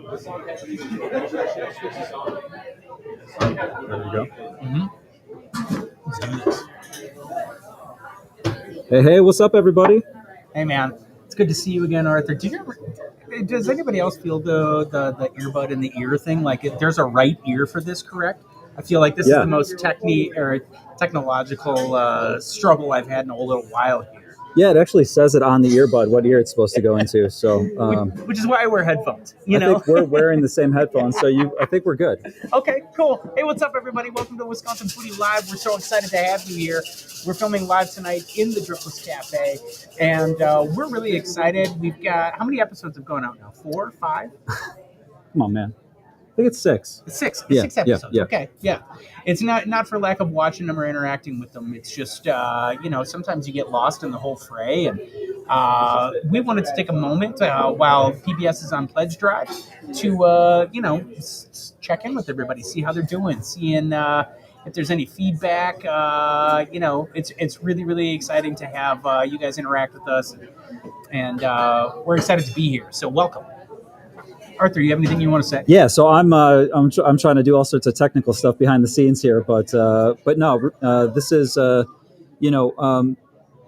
There you go. Let's do this. Hey, what's up, everybody? Hey, man. It's good to see you again, Arthur. Does anybody else feel the earbud in the ear thing? Like, there's a right ear for this, correct? I feel like this is the most technological struggle I've had in a little while here. Yeah, it actually says it on the earbud what ear it's supposed to go into. So, which is why I wear headphones. I think we're wearing the same headphones, so I think we're good. Okay, cool. Hey, what's up, everybody? Welcome to Wisconsin Foodie Live. We're so excited to have you here. We're filming live tonight in the Driftless Cafe, and we're really excited. We've got, how many episodes have gone out now? 4, 5? Come on, man. I think it's 6. It's 6. Yeah, 6 episodes. Yeah. Okay, yeah. It's not for lack of watching them or interacting with them. It's just, sometimes you get lost in the whole fray. And we wanted to take a moment while PBS is on pledge drive to, check in with everybody, see how they're doing, seeing if there's any feedback. It's really, really exciting to have you guys interact with us. And we're excited to be here. So welcome. Arthur, you have anything you want to say? Yeah, so I'm trying to do all sorts of technical stuff behind the scenes here, but no, this is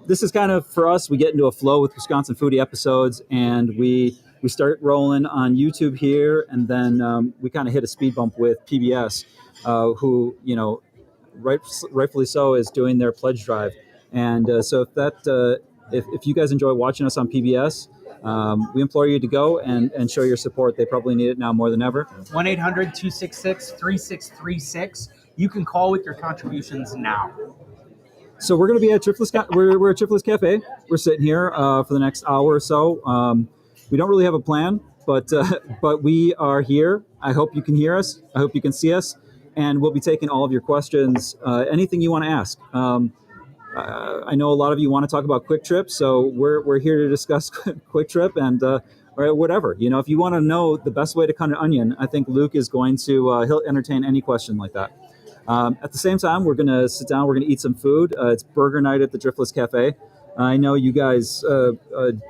this is kind of for us. We get into a flow with Wisconsin Foodie episodes, and we start rolling on YouTube here, and then we kind of hit a speed bump with PBS, who rightfully so is doing their pledge drive, and so if you guys enjoy watching us on PBS. We implore you to go and show your support. They probably need it now more than ever. 1-800-266-3636. You can call with your contributions now. So we're going to be at Driftless. We're at Driftless Cafe. We're sitting here for the next hour or so. We don't really have a plan, but we are here. I hope you can hear us. I hope you can see us, and we'll be taking all of your questions. Anything you want to ask. I know a lot of you want to talk about Quick Trip, so we're here to discuss Quick Trip and or whatever. If you want to know the best way to cut an onion, I think Luke is going to he'll entertain any question like that. At the same time, we're going to sit down. We're going to eat some food. It's burger night at the Driftless Cafe. I know you guys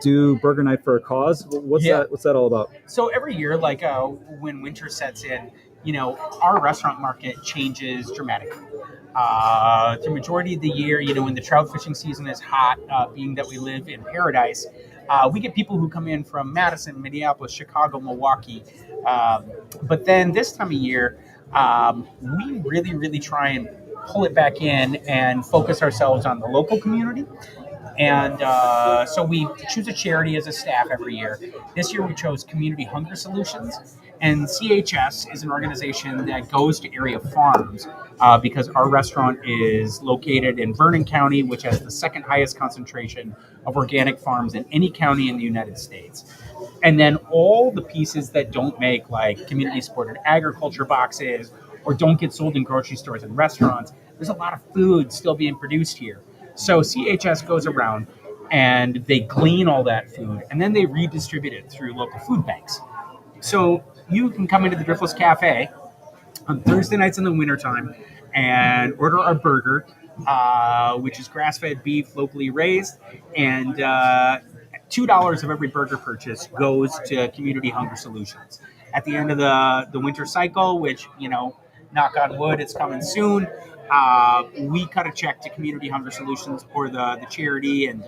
do burger night for a cause. What's that all about? So every year, when winter sets in, our restaurant market changes dramatically. The majority of the year, when the trout fishing season is hot, being that we live in paradise, we get people who come in from Madison, Minneapolis, Chicago, Milwaukee. But then this time of year, we really, really try and pull it back in and focus ourselves on the local community. And so we choose a charity as a staff every year. This year we chose Community Hunger Solutions. And CHS is an organization that goes to area farms because our restaurant is located in Vernon County, which has the second highest concentration of organic farms in any county in the United States. And then all the pieces that don't make, like community supported agriculture boxes or don't get sold in grocery stores and restaurants. There's a lot of food still being produced here. So CHS goes around and they clean all that food and then they redistribute it through local food banks. So you can come into the Driftless Cafe on Thursday nights in the wintertime and order our burger, which is grass-fed beef, locally raised, and $2 of every burger purchase goes to Community Hunger Solutions. At the end of the winter cycle, which, knock on wood, it's coming soon, we cut a check to Community Hunger Solutions or the charity and,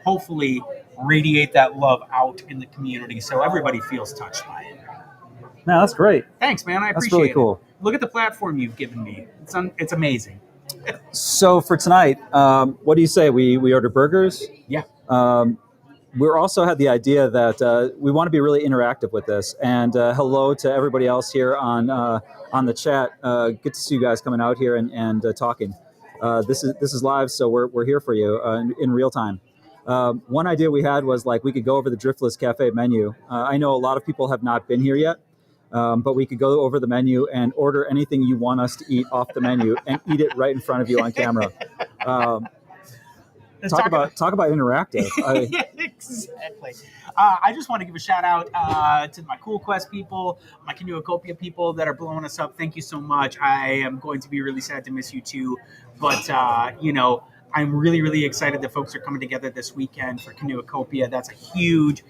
hopefully radiate that love out in the community so everybody feels touched by it. No, that's great. Thanks, man. I appreciate That's really cool. it. Look at the platform you've given me. It's amazing. So for tonight, what do you say? We order burgers? Yeah. We also had the idea that we want to be really interactive with this. And hello to everybody else here on the chat. Good to see you guys coming out here and talking. This is live, so we're here for you in real time. One idea we had was we could go over the Driftless Cafe menu. I know a lot of people have not been here yet, but we could go over the menu and order anything you want us to eat off the menu and eat it right in front of you on camera. Talk about interactive. Yeah, exactly. I just want to give a shout out to my Cool Quest people, my Canopia people that are blowing us up. Thank you so much. I am going to be really sad to miss you too, but I'm really, really excited that folks are coming together this weekend for Canopia. That's a huge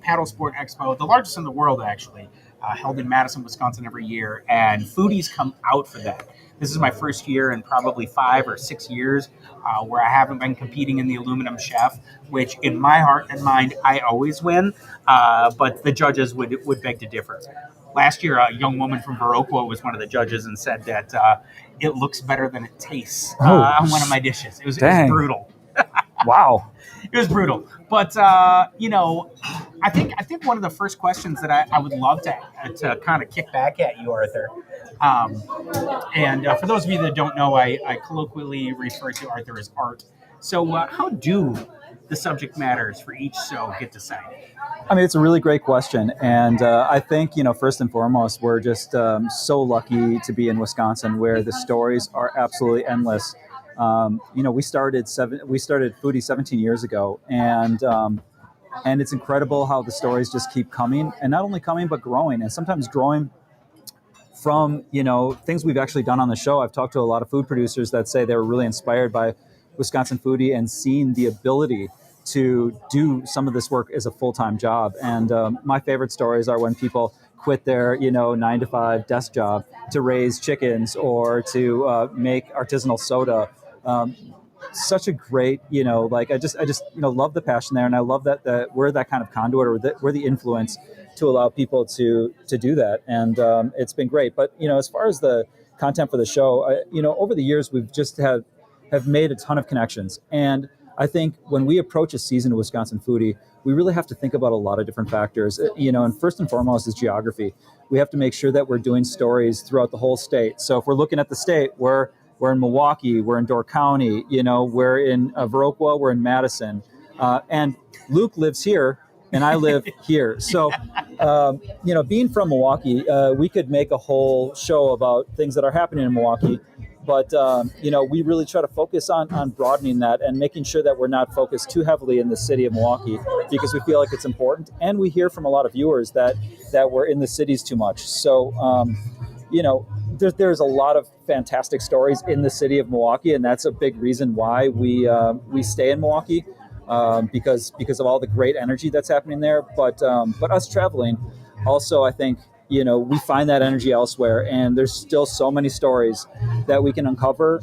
paddle sport expo, the largest in the world actually, held in Madison, Wisconsin every year, and foodies come out for that. This is my first year in probably 5 or 6 years where I haven't been competing in the aluminum chef, which in my heart and mind, I always win, but the judges would beg to differ. Last year, a young woman from Viroqua was one of the judges and said that it looks better than it tastes on one of my dishes. It was brutal. Wow. It was brutal. But, I think one of the first questions that I would love to kind of kick back at you, Arthur, and for those of you that don't know, I colloquially refer to Arthur as Art. So how do the subject matters for each show get decided? I mean, it's a really great question. And I think, first and foremost, we're just so lucky to be in Wisconsin where the stories are absolutely endless. We started Foodie 17 years ago, and it's incredible how the stories just keep coming, and not only coming, but growing, and sometimes growing from, things we've actually done on the show. I've talked to a lot of food producers that say they were really inspired by Wisconsin Foodie and seeing the ability to do some of this work as a full-time job. And my favorite stories are when people quit their 9-to-5 desk job to raise chickens or to make artisanal soda. Such a great, I just love the passion there, and I love that we're that kind of conduit, or that we're the influence to allow people to do that, and it's been great. But as far as the content for the show, over the years we've just have made a ton of connections, and I think when we approach a season of Wisconsin Foodie, we really have to think about a lot of different factors, and first and foremost is geography. We have to make sure that we're doing stories throughout the whole state. So if we're looking at the state, we're in Milwaukee, we're in Door County, we're in Viroqua, we're in Madison, and Luke lives here, and I live here. So, being from Milwaukee, we could make a whole show about things that are happening in Milwaukee. But, we really try to focus on broadening that and making sure that we're not focused too heavily in the city of Milwaukee, because we feel like it's important. And we hear from a lot of viewers that we're in the cities too much. So, there's a lot of fantastic stories in the city of Milwaukee, and that's a big reason why we stay in Milwaukee, because of all the great energy that's happening there. But us traveling, also, I think, we find that energy elsewhere, and there's still so many stories that we can uncover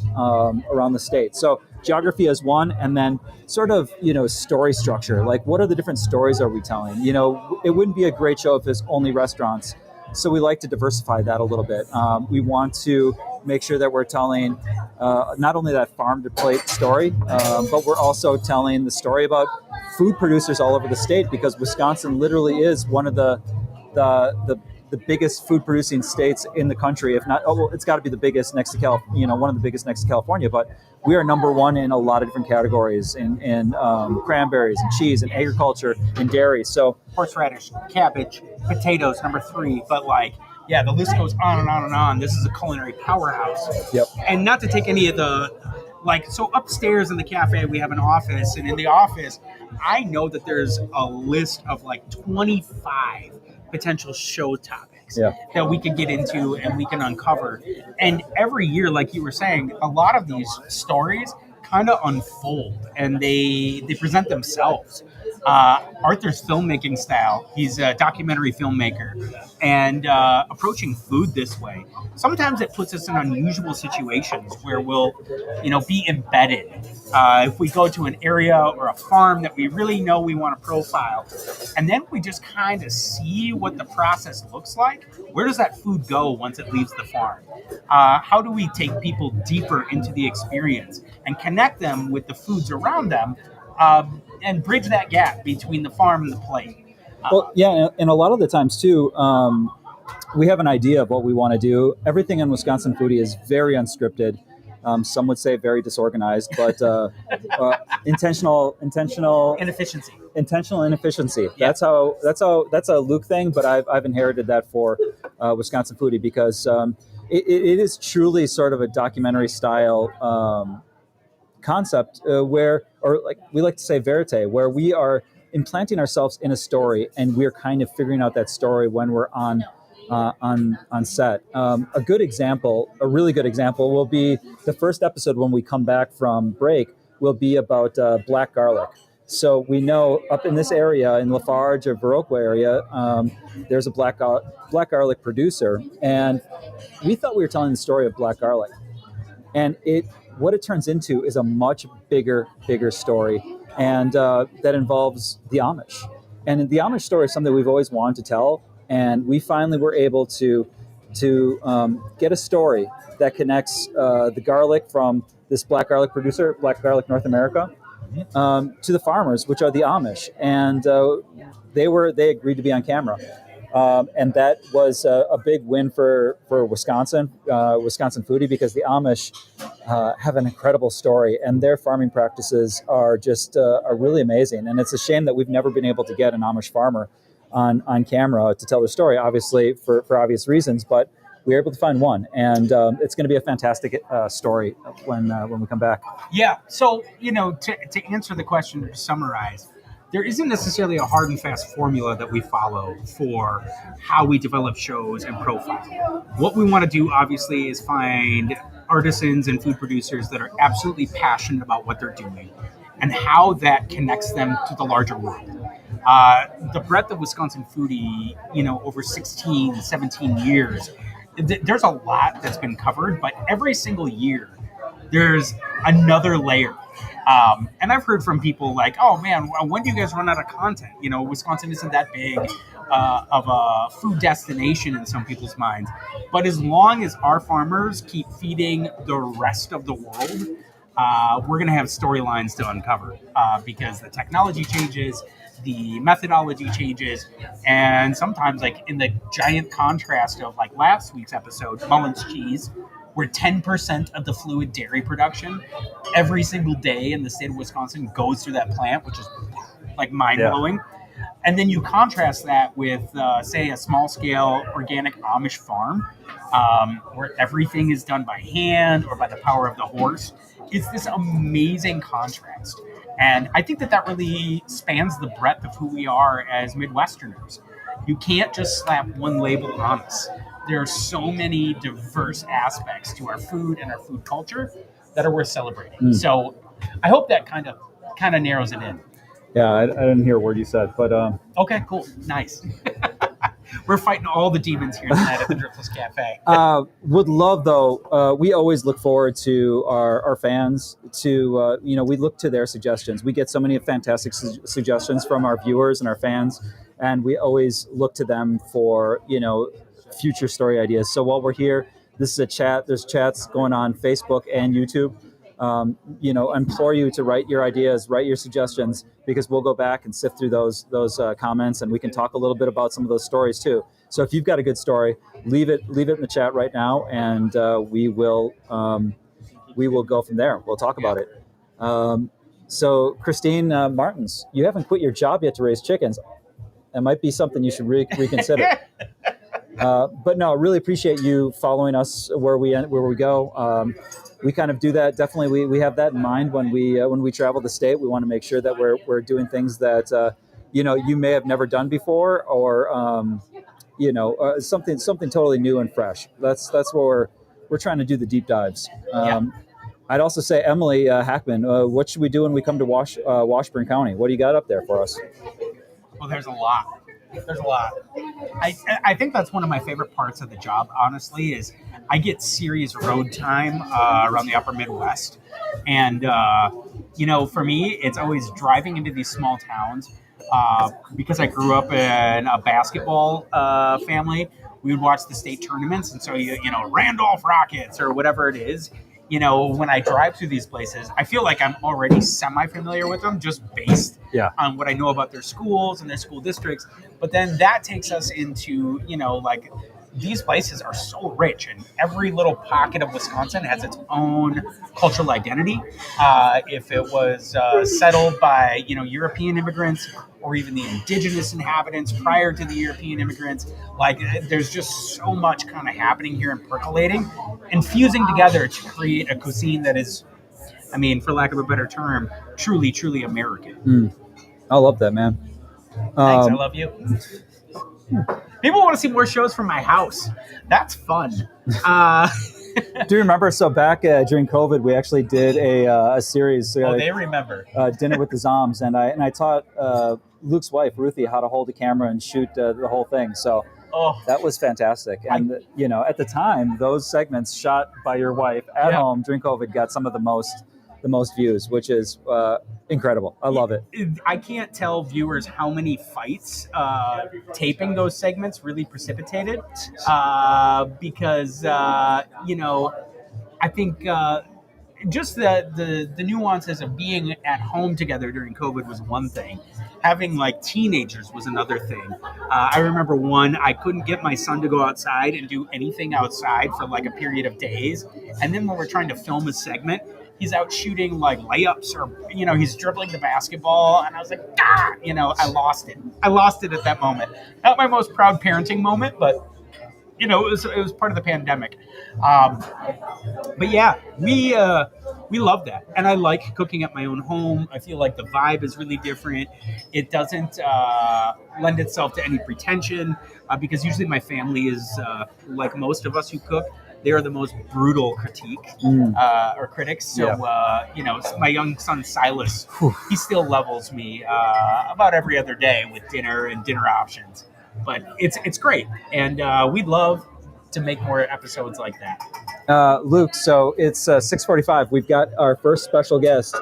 around the state. So geography is one, and then sort of, story structure. Like, what are the different stories are we telling? It wouldn't be a great show if it's only restaurants. So we like to diversify that a little bit. We want to make sure that we're telling not only that farm to plate story, but we're also telling the story about food producers all over the state, because Wisconsin literally is one of the biggest food producing states in the country. If not, it's got to be the biggest next to one of the biggest next to California. But we are number one in a lot of different categories, in cranberries and cheese and agriculture and dairy. So horseradish, cabbage, potatoes, number 3. But yeah, the list goes on and on and on. This is a culinary powerhouse. Yep. And not to take any of the, like, so upstairs in the cafe, we have an office. And in the office, I know that there's a list of like 25 potential show topics that we can get into and we can uncover. And every year, like you were saying, a lot of these stories kind of unfold and they present themselves. Arthur's filmmaking style, he's a documentary filmmaker, and approaching food this way, sometimes it puts us in unusual situations where we'll, be embedded. If we go to an area or a farm that we really know we want to profile, and then we just kind of see what the process looks like, where does that food go once it leaves the farm? How do we take people deeper into the experience and connect them with the foods around them, and bridge that gap between the farm and the plate? Well, yeah, and a lot of the times too, we have an idea of what we want to do. Everything in Wisconsin Foodie is very unscripted. Some would say very disorganized, but intentional Inefficiency. Intentional inefficiency. That's a Luke thing, but I've inherited that for Wisconsin Foodie because it is truly sort of a documentary style concept where, or like we like to say, verite, where we are implanting ourselves in a story and we're kind of figuring out that story when we're on set. A good example, a really good example, will be the first episode when we come back from break will be about black garlic. So we know up in this area, in Lafarge or Viroqua area, there's a black garlic producer, and we thought we were telling the story of black garlic, and what it turns into is a much bigger story, and that involves the Amish. And the Amish story is something we've always wanted to tell, and we finally were able to get a story that connects the garlic from this black garlic producer, Black Garlic North America, to the farmers, which are the Amish, and they agreed to be on camera, and that was a big win for Wisconsin Foodie, because the Amish have an incredible story, and their farming practices are just are really amazing. And it's a shame that we've never been able to get an Amish farmer on camera to tell their story, obviously for obvious reasons, but we were able to find one, and it's going to be a fantastic story when we come back. Yeah. So, to answer the question, to summarize, there isn't necessarily a hard and fast formula that we follow for how we develop shows and profile. What we want to do, obviously, is find artisans and food producers that are absolutely passionate about what they're doing and how that connects them to the larger world. The breadth of Wisconsin Foodie, over 16, 17 years, there's a lot that's been covered, but every single year there's another layer. And I've heard from people like, oh man, when do you guys run out of content? Wisconsin isn't that big of a food destination in some people's minds. But as long as our farmers keep feeding the rest of the world, we're going to have storylines to uncover because the technology changes, the methodology changes, and sometimes, like in the giant contrast of like last week's episode, Mullins cheese, where 10% of the fluid dairy production every single day in the state of Wisconsin goes through that plant, which is like mind-blowing. Yeah. And then you contrast that with, say, a small-scale organic Amish farm, where everything is done by hand or by the power of the horse. It's this amazing contrast. And I think that really spans the breadth of who we are as Midwesterners. You can't just slap one label on us. There are so many diverse aspects to our food and our food culture that are worth celebrating. So I hope that kind of narrows it in. Yeah, I didn't hear a word you said, but okay, cool, nice. We're fighting all the demons here tonight at the Driftless Cafe. Would love, though, we always look forward to our fans to, we look to their suggestions. We get so many fantastic suggestions from our viewers and our fans, and we always look to them for, future story ideas. So while we're here, this is a chat. There's chats going on Facebook and YouTube. Implore you to write your ideas, write your suggestions, because we'll go back and sift through those comments, and we can talk a little bit about some of those stories too. So if you've got a good story, leave it in the chat right now, and we will go from there. We'll talk about it. So Christine Martins, you haven't quit your job yet to raise chickens. That might be something you should reconsider. But no, really appreciate you following us where we go. We kind of do that. Definitely, we have that in mind when we travel the state. We want to make sure that we're doing things that you may have never done before, or something totally new and fresh. That's where we're trying to do the deep dives. I'd also say, Emily Hackman, what should we do when we come to Washburn County? What do you got up there for us? Well, there's a lot. There's a lot. I think that's one of my favorite parts of the job, honestly, is I get serious road time around the upper Midwest. And, for me, it's always driving into these small towns. Because I grew up in a basketball family, we would watch the state tournaments. And so, Randolph Rockets or whatever it is. When I drive through these places, I feel like I'm already semi-familiar with them just based on what I know about their schools and their school districts. But then that takes us into, these places are so rich, and every little pocket of Wisconsin has its own cultural identity. If it was settled by, European immigrants or even the indigenous inhabitants prior to the European immigrants, there's just so much kind of happening here and percolating and fusing together to create a cuisine that is, for lack of a better term, truly, truly American. I love that, man. Thanks, I love you. People want to see more shows from my house. That's fun. Do you remember? So back during COVID, we actually did a series. They remember. Dinner with the Zoms, and I taught Luke's wife Ruthie how to hold a camera and shoot the whole thing. So that was fantastic. And at the time, those segments shot by your wife at home during COVID got some of the most views, which is incredible. I love it. I can't tell viewers how many fights taping those segments really precipitated, because I think just the nuances of being at home together during COVID was one thing. Having teenagers was another thing. I remember I couldn't get my son to go outside and do anything outside for a period of days, and then when we're trying to film a segment, he's out shooting layups, or he's dribbling the basketball, and I was like, I lost it at that moment. Not my most proud parenting moment, but it was part of the pandemic. But yeah, we love that, and I like cooking at my own home. I feel like the vibe is really different. It doesn't lend itself to any pretension, because usually my family is like most of us who cook. They are the most brutal critics. So, my young son Silas, he still levels me about every other day with dinner and dinner options. But it's great, and we'd love to make more episodes like that. Luke, so it's 6:45. We've got our first special guest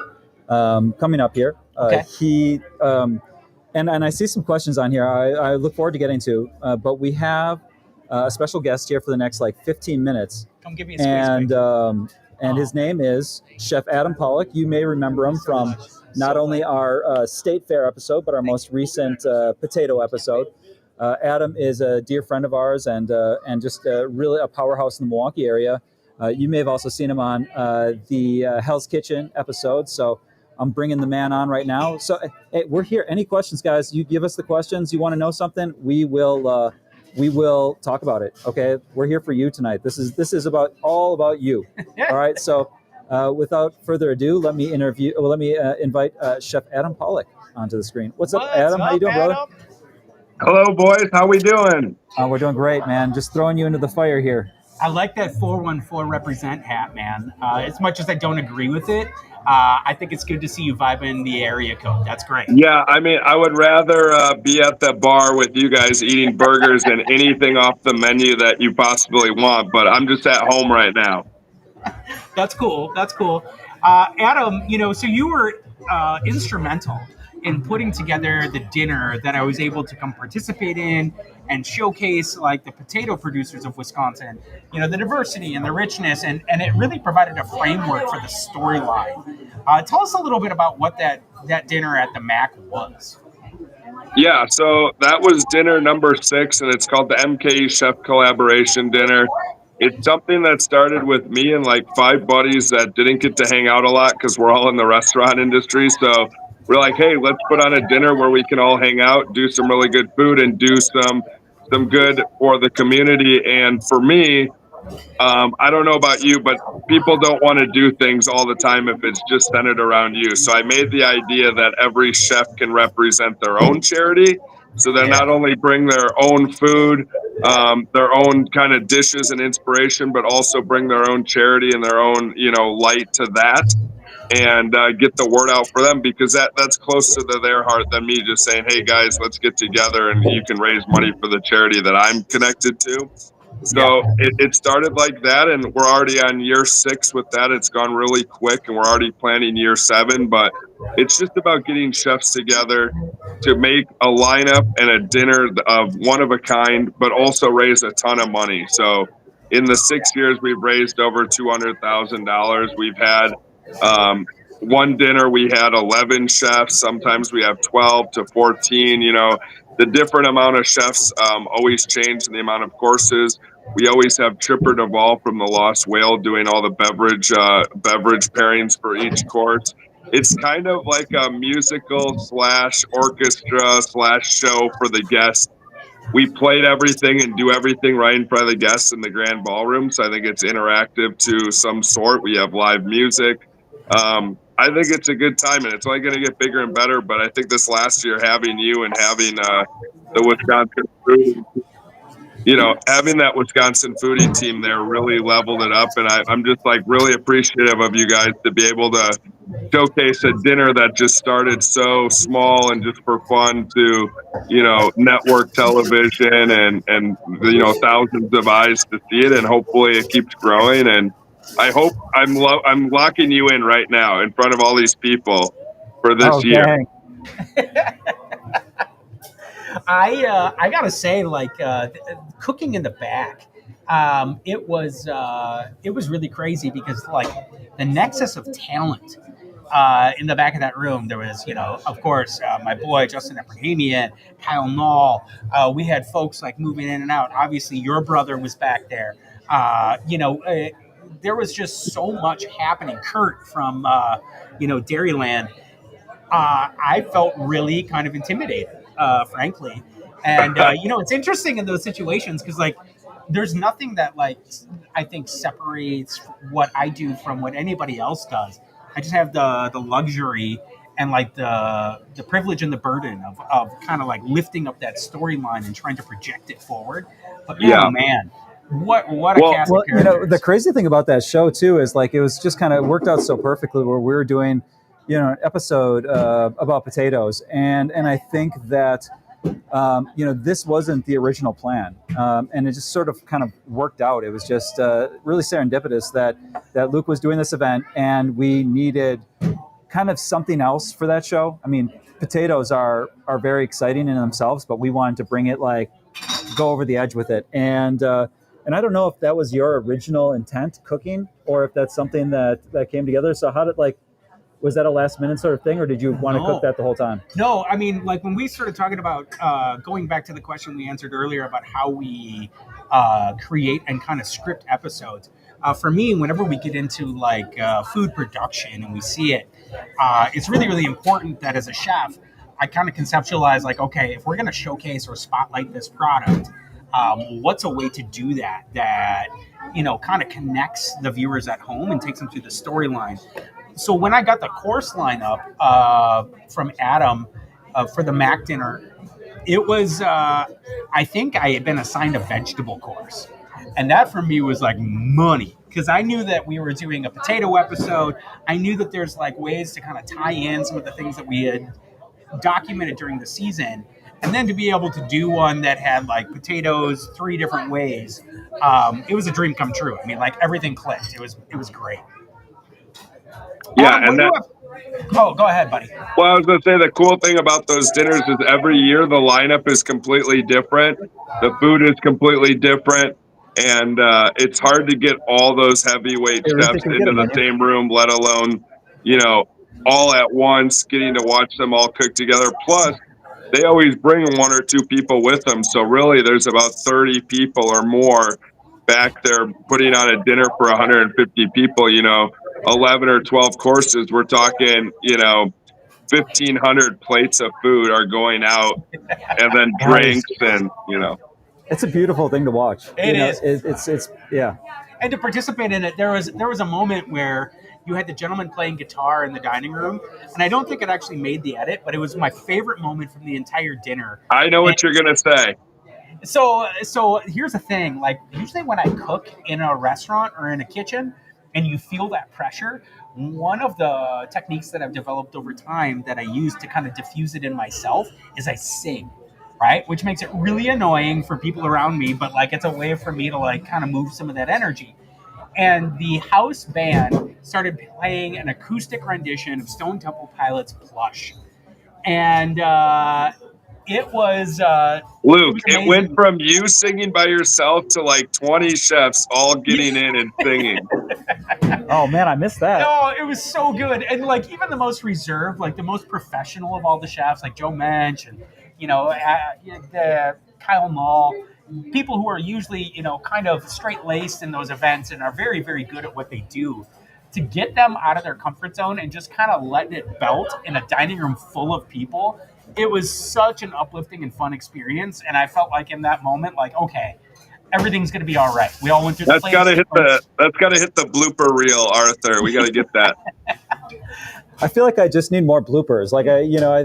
coming up here. Okay. He and I see some questions on here. I look forward to getting to, but we have a special guest here for the next 15 minutes. Come give me a squeeze. And his name is Chef Adam Pawlak. You may remember him from not only our State Fair episode, but our most recent potato episode. Adam is a dear friend of ours, and just really a powerhouse in the Milwaukee area. You may have also seen him on the Hell's Kitchen episode. So I'm bringing the man on right now. So hey, we're here. Any questions, guys? You give us the questions. You want to know something? We will talk about it. Okay, we're here for you tonight. This is all about you. All right. So without further ado, let me invite Chef Adam Pawlak onto the screen. What's up, Adam? How you doing, brother? Hello, boys. How we doing? We're doing great, man. Just throwing you into the fire here. I like that 414 represent hat, man. As much as I don't agree with it, I think it's good to see you vibing the area code. That's great. Yeah, I would rather be at the bar with you guys eating burgers than anything off the menu that you possibly want, but I'm just at home right now. That's cool. Adam, so you were instrumental in putting together the dinner that I was able to come participate in and showcase the potato producers of Wisconsin, the diversity and the richness, and it really provided a framework for the storyline. Tell us a little bit about what that dinner at the Mac was. Yeah, so that was dinner number 6, and it's called the MKE Chef Collaboration Dinner. It's something that started with me and 5 buddies that didn't get to hang out a lot because we're all in the restaurant industry. So we're like, hey, let's put on a dinner where we can all hang out, do some really good food, and do some some good for the community. And for me, I don't know about you, but people don't want to do things all the time if it's just centered around you. So I made the idea that every chef can represent their own charity. So they not only bring their own food, their own kind of dishes and inspiration, but also bring their own charity and their own, light to that, and get the word out for them, because that's closer to their heart than me just saying, hey guys, let's get together and you can raise money for the charity that I'm connected to. So it started like that, and we're already on year 6 with that. It's gone really quick, and we're already planning year 7. But it's just about getting chefs together to make a lineup and a dinner of one of a kind, but also raise a ton of money. So in the 6 years, we've raised over $200,000. We've had one dinner, we had 11 chefs. Sometimes we have 12 to 14. The different amount of chefs always change in the amount of courses. We always have Tripper Duvall from the Lost Whale doing all the beverage pairings for each course. It's kind of like a musical / orchestra / show for the guests. We played everything and do everything right in front of the guests in the grand ballroom. So I think it's interactive to some sort. We have live music. I think it's a good time, and it's only going to get bigger and better. But I think this last year, having you and having the Wisconsin Foodie, having that Wisconsin Foodie team there really leveled it up. And I'm just really appreciative of you guys to be able to showcase a dinner that just started so small and just for fun to, network television and thousands of eyes to see it, and hopefully it keeps growing. And I hope I'm locking you in right now in front of all these people for this year. I gotta say, cooking in the back, it was really crazy, because the nexus of talent in the back of that room, there was, of course, my boy Justin Ebrahimian, Kyle Nall. We had folks moving in and out. Obviously, your brother was back there. There was just so much happening. Kurt from Dairyland. I felt really kind of intimidated, frankly. And it's interesting in those situations, because there's nothing that I think separates what I do from what anybody else does. I just have the luxury and the privilege and the burden of kind of lifting up that storyline and trying to project it forward. But man, what a cast of characters. The crazy thing about that show too is it was just kind of worked out so perfectly, where we were doing an episode about potatoes, and I think that this wasn't the original plan, and it just sort of kind of worked out. It was just really serendipitous that Luke was doing this event, and we needed kind of something else for that show. I mean, potatoes are very exciting in themselves, but we wanted to bring it go over the edge with it, and I don't know if that was your original intent, cooking, or if that's something that came together. So how did was that a last minute sort of thing, or did you want to cook that the whole time? No, I mean, when we started talking about going back to the question we answered earlier about how we create and kind of script episodes, for me, whenever we get into food production and we see it, it's really, really important that as a chef, I kind of conceptualize okay, if we're going to showcase or spotlight this product, what's a way to do that kind of connects the viewers at home and takes them through the storyline. So when I got the course lineup from Adam for the Mac dinner, it was, I think I had been assigned a vegetable course. And that for me was money, because I knew that we were doing a potato episode. I knew that there's ways to kind of tie in some of the things that we had documented during the season. And then to be able to do one that had potatoes 3 different ways, it was a dream come true. I mean, everything clicked. It was great. Yeah, go ahead, buddy. Well, I was going to say the cool thing about those dinners is every year the lineup is completely different. The food is completely different. And it's hard to get all those heavyweight chefs into the same room, let alone, all at once, getting to watch them all cook together. Plus, they always bring 1 or 2 people with them. So really, there's about 30 people or more back there putting on a dinner for 150 people, 11 or 12 courses. We're talking, 1,500 plates of food are going out, and then drinks and. It's a beautiful thing to watch. It is. It's yeah. And to participate in it, there was a moment where you had the gentleman playing guitar in the dining room, and I don't think it actually made the edit, but it was my favorite moment from the entire dinner. I know what you're gonna say. So here's the thing: like usually when I cook in a restaurant or in a kitchen, and you feel that pressure, one of the techniques that I've developed over time that I use to kind of diffuse it in myself is I sing. Right, which makes it really annoying for people around me, but like it's a way for me to like kind of move some of that energy. And the house band started playing an acoustic rendition of Stone Temple Pilots' "Plush," and Luke, was it went amazing. from you singing by yourself to like 20 chefs all getting in and singing. Oh man, I missed that. No, it was so good, and like even the most reserved, like the most professional of all the chefs, like Joe Mensch and the Kyle Mall, people who are usually kind of straight laced in those events and are very very good at what they do. To get them out of their comfort zone and just kind of letting it belt in a dining room full of people, it was such an uplifting and fun experience. And I felt like in that moment, like, okay, everything's going to be all right. We all went through the That's gotta hit the blooper reel, Arthur. We gotta get that. I feel like I just need more bloopers. Like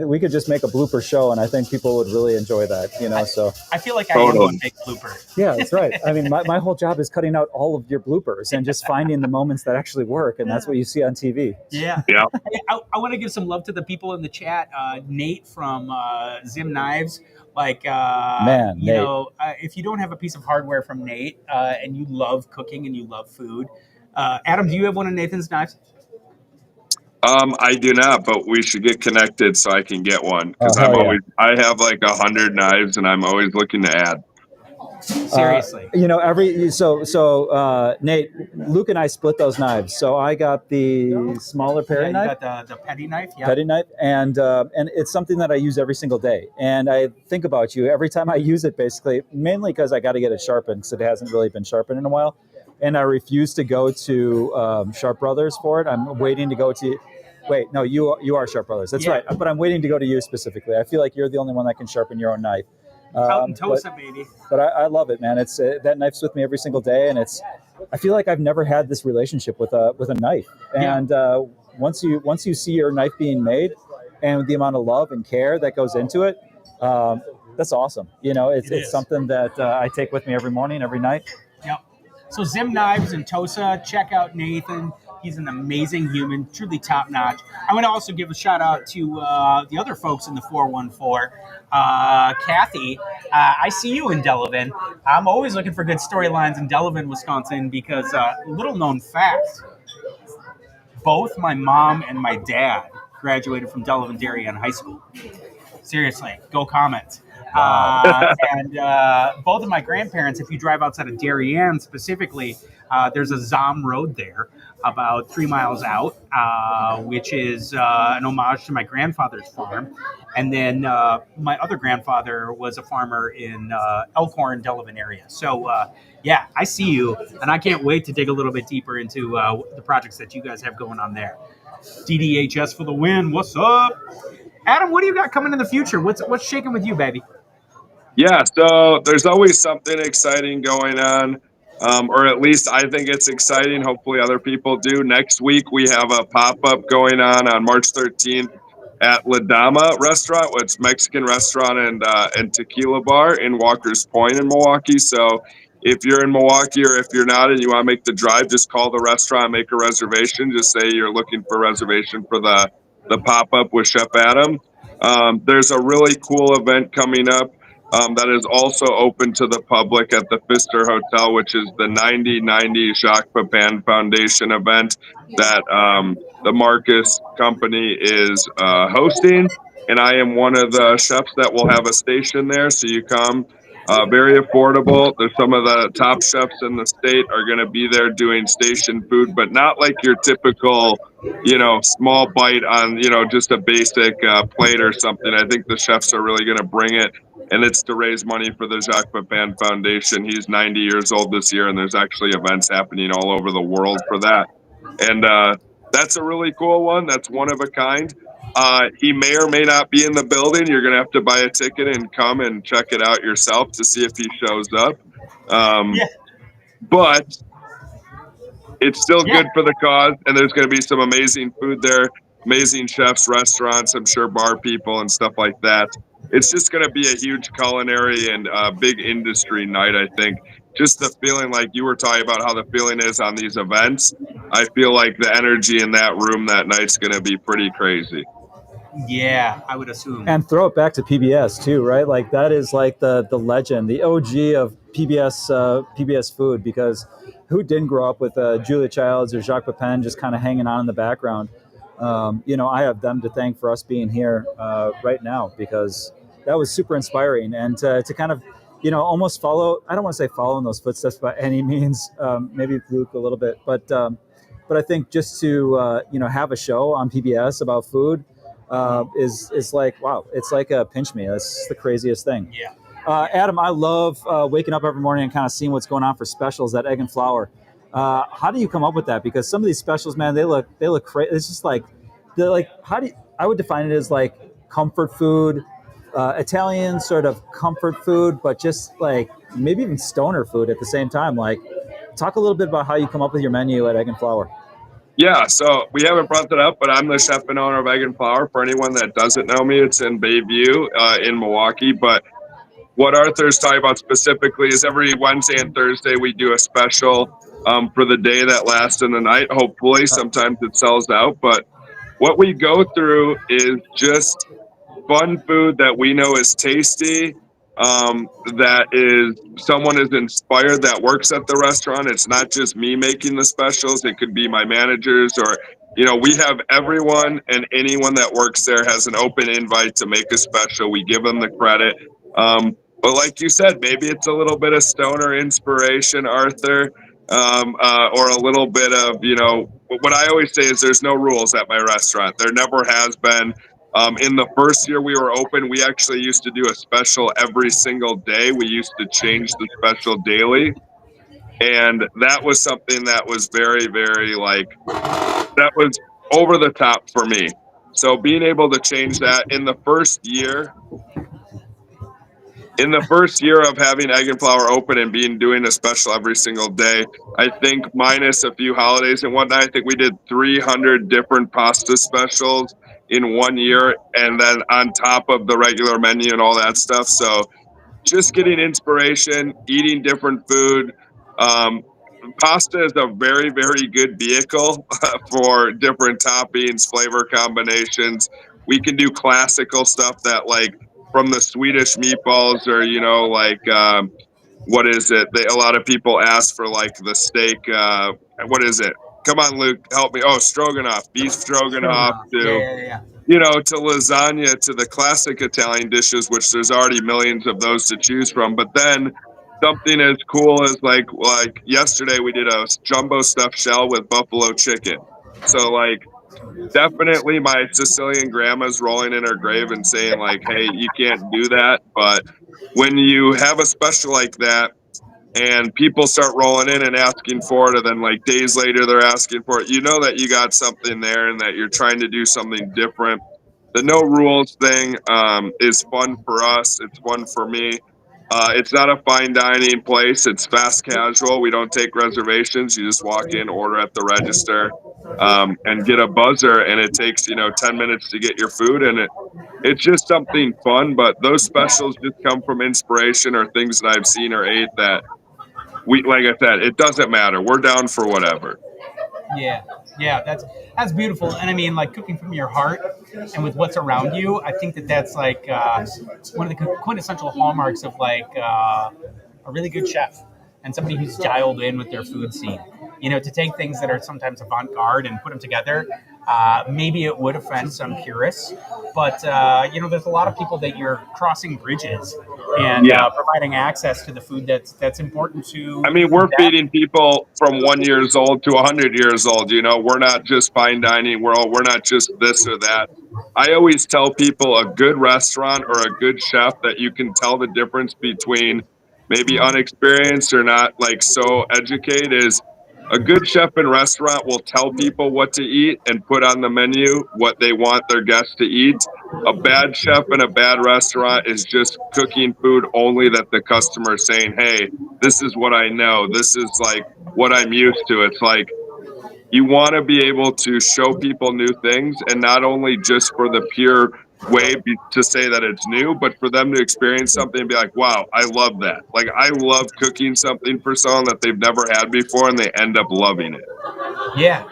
we could just make a blooper show, and I think people would really enjoy that. So I feel like I am one big blooper. Yeah, that's right. I mean, my whole job is cutting out all of your bloopers and just finding the moments that actually work, and that's what you see on TV. Yeah. Yeah. I want to give some love to the people in the chat. Nate from Zim Knives. Like, Man, Nate. If you don't have a piece of hardware from Nate and you love cooking and you love food, Adam, do you have one of Nathan's knives? I do not, but we should get connected so I can get one because I have like 100 knives and I'm always looking to add. Seriously. Nate, Luke and I split those knives. So I got the smaller paring knife. You got the petty knife. Yeah. Petty knife, and it's something that I use every single day. And I think about you every time I use it, basically, mainly because I got to get it sharpened because it hasn't really been sharpened in a while. And I refuse to go to Sharp Brothers for it. I'm waiting to go to. Wait, no, you are Sharp Brothers. That's right. But I'm waiting to go to you specifically. I feel like you're the only one that can sharpen your own knife. Out in Tosa, baby. But I love it, man. It's that knife's with me every single day, and I feel like I've never had this relationship with a knife. And once you see your knife being made, and the amount of love and care that goes into it, that's awesome. It's something that I take with me every morning, every night. Yep. So Zim Knives in Tosa. Check out Nathan. He's an amazing human, truly top notch. I want to also give a shout out to the other folks in the 414. Kathy, I see you in Delavan. I'm always looking for good storylines in Delavan, Wisconsin, because little known fact, both my mom and my dad graduated from Delavan Darien High School. Seriously, go Comets. And both of my grandparents, if you drive outside of Darien specifically, there's a Zom Road there about 3 miles out, which is an homage to my grandfather's farm. And then my other grandfather was a farmer in Elkhorn, Delavan area. So, I see you, and I can't wait to dig a little bit deeper into the projects that you guys have going on there. DDHS for the win. What's up? Adam, what do you got coming in the future? What's shaking with you, baby? Yeah, so there's always something exciting going on, or at least I think it's exciting. Hopefully other people do. Next week, we have a pop-up going on March 13th at La Dama Restaurant, which is a Mexican restaurant and tequila bar in Walker's Point in Milwaukee. So if you're in Milwaukee or if you're not and you want to make the drive, just call the restaurant, make a reservation. Just say you're looking for a reservation for the pop-up with Chef Adam. There's a really cool event coming up that is also open to the public at the Pfister Hotel, which is the 90/90 Jacques Pepin Foundation event that the Marcus Company is hosting. And I am one of the chefs that will have a station there. So you come, very affordable. There's some of the top chefs in the state are going to be there doing station food, but not like your typical, small bite on, just a basic plate or something. I think the chefs are really going to bring it. And it's to raise money for the Jacques Pepin Foundation. He's 90 years old this year, and there's actually events happening all over the world for that. And that's a really cool one. That's one of a kind. He may or may not be in the building. You're going to have to buy a ticket and come and check it out yourself to see if he shows up. Yeah. But it's still Yeah. good for the cause, and there's going to be some amazing food there, amazing chefs, restaurants, I'm sure bar people and stuff like that. It's just going to be a huge culinary and big industry night, I think. Just the feeling, like you were talking about how the feeling is on these events, I feel like the energy in that room that night's going to be pretty crazy. Yeah, I would assume. And throw it back to PBS too, right? Like that is like the legend, the OG of PBS food. Because who didn't grow up with Julia Childs or Jacques Pepin just kind of hanging on in the background? I have them to thank for us being here right now, because that was super inspiring. And to kind of almost follow, I don't want to say follow in those footsteps by any means, maybe Luke a little bit, but I think just to have a show on PBS about food is like, wow, it's like a pinch me. That's the craziest thing. Yeah. Adam, I love waking up every morning and kind of seeing what's going on for specials at Egg and Flour. How do you come up with that? Because some of these specials, man, they look crazy. It's just like, they're like, I would define it as like comfort food, Italian sort of comfort food, but just like maybe even stoner food at the same time. Like, talk a little bit about how you come up with your menu at Egg and Flour. Yeah, so we haven't brought that up, but I'm the chef and owner of Egg and Flour. For anyone that doesn't know me, it's in Bayview in Milwaukee. But what Arthur's talking about specifically is every Wednesday and Thursday we do a special for the day that lasts in the night. Hopefully, sometimes it sells out. But what we go through is just fun food that we know is tasty, that is someone is inspired that works at the restaurant. It's not just me making the specials. It could be my managers, or we have everyone and anyone that works there has an open invite to make a special. We give them the credit. But like you said, maybe it's a little bit of stoner inspiration, Arthur, or a little bit of, what I always say is there's no rules at my restaurant. There never has been. In the first year we were open, we actually used to do a special every single day. We used to change the special daily. And that was something that was very, very that was over the top for me. So being able to change that in the first year of having Egg and Flour open and doing a special every single day, I think minus a few holidays and whatnot, I think we did 300 different pasta specials in 1 year, and then on top of the regular menu and all that stuff. So just getting inspiration, eating different food. Pasta is a very, very good vehicle for different toppings, flavor combinations. We can do classical stuff that, like, from the Swedish meatballs, or what is it? A lot of people ask for like the steak. What is it? Come on, Luke, help me. Oh, stroganoff, beef stroganoff, Yeah. to lasagna, to the classic Italian dishes, which there's already millions of those to choose from. But then something as cool as like yesterday we did a jumbo stuffed shell with buffalo chicken. So definitely my Sicilian grandma's rolling in her grave and saying like, hey, you can't do that. But when you have a special like that and people start rolling in and asking for it, and then like days later they're asking for it, that you got something there and that you're trying to do something different. The no rules thing is fun for us. It's fun for me. It's not a fine dining place. It's fast casual. We don't take reservations. You just walk in, order at the register, and get a buzzer, and it takes 10 minutes to get your food, and it's just something fun. But those specials just come from inspiration or things that I've seen or ate that like I said, it doesn't matter. We're down for whatever. Yeah, that's beautiful. And I mean, like, cooking from your heart and with what's around you, I think that's like one of the quintessential hallmarks of like a really good chef and somebody who's dialed in with their food scene. To take things that are sometimes avant-garde and put them together. Maybe it would offend some purists, but there's a lot of people that you're crossing bridges and providing access to the food that's important to. I mean, we're feeding people from 1 year old to 100 years old. We're not just fine dining. We're not just this or that. I always tell people a good restaurant or a good chef that you can tell the difference between maybe unexperienced or not like so educated is A good chef and restaurant will tell people what to eat and put on the menu what they want their guests to eat. A bad chef and a bad restaurant is just cooking food only that the customer is saying, hey, this is what I know. This is like what I'm used to. It's like you want to be able to show people new things, and not only just for the pure way to say that it's new, but for them to experience something and be like, wow, I love that. Like, I love cooking something for someone that they've never had before, and they end up loving it. Yeah.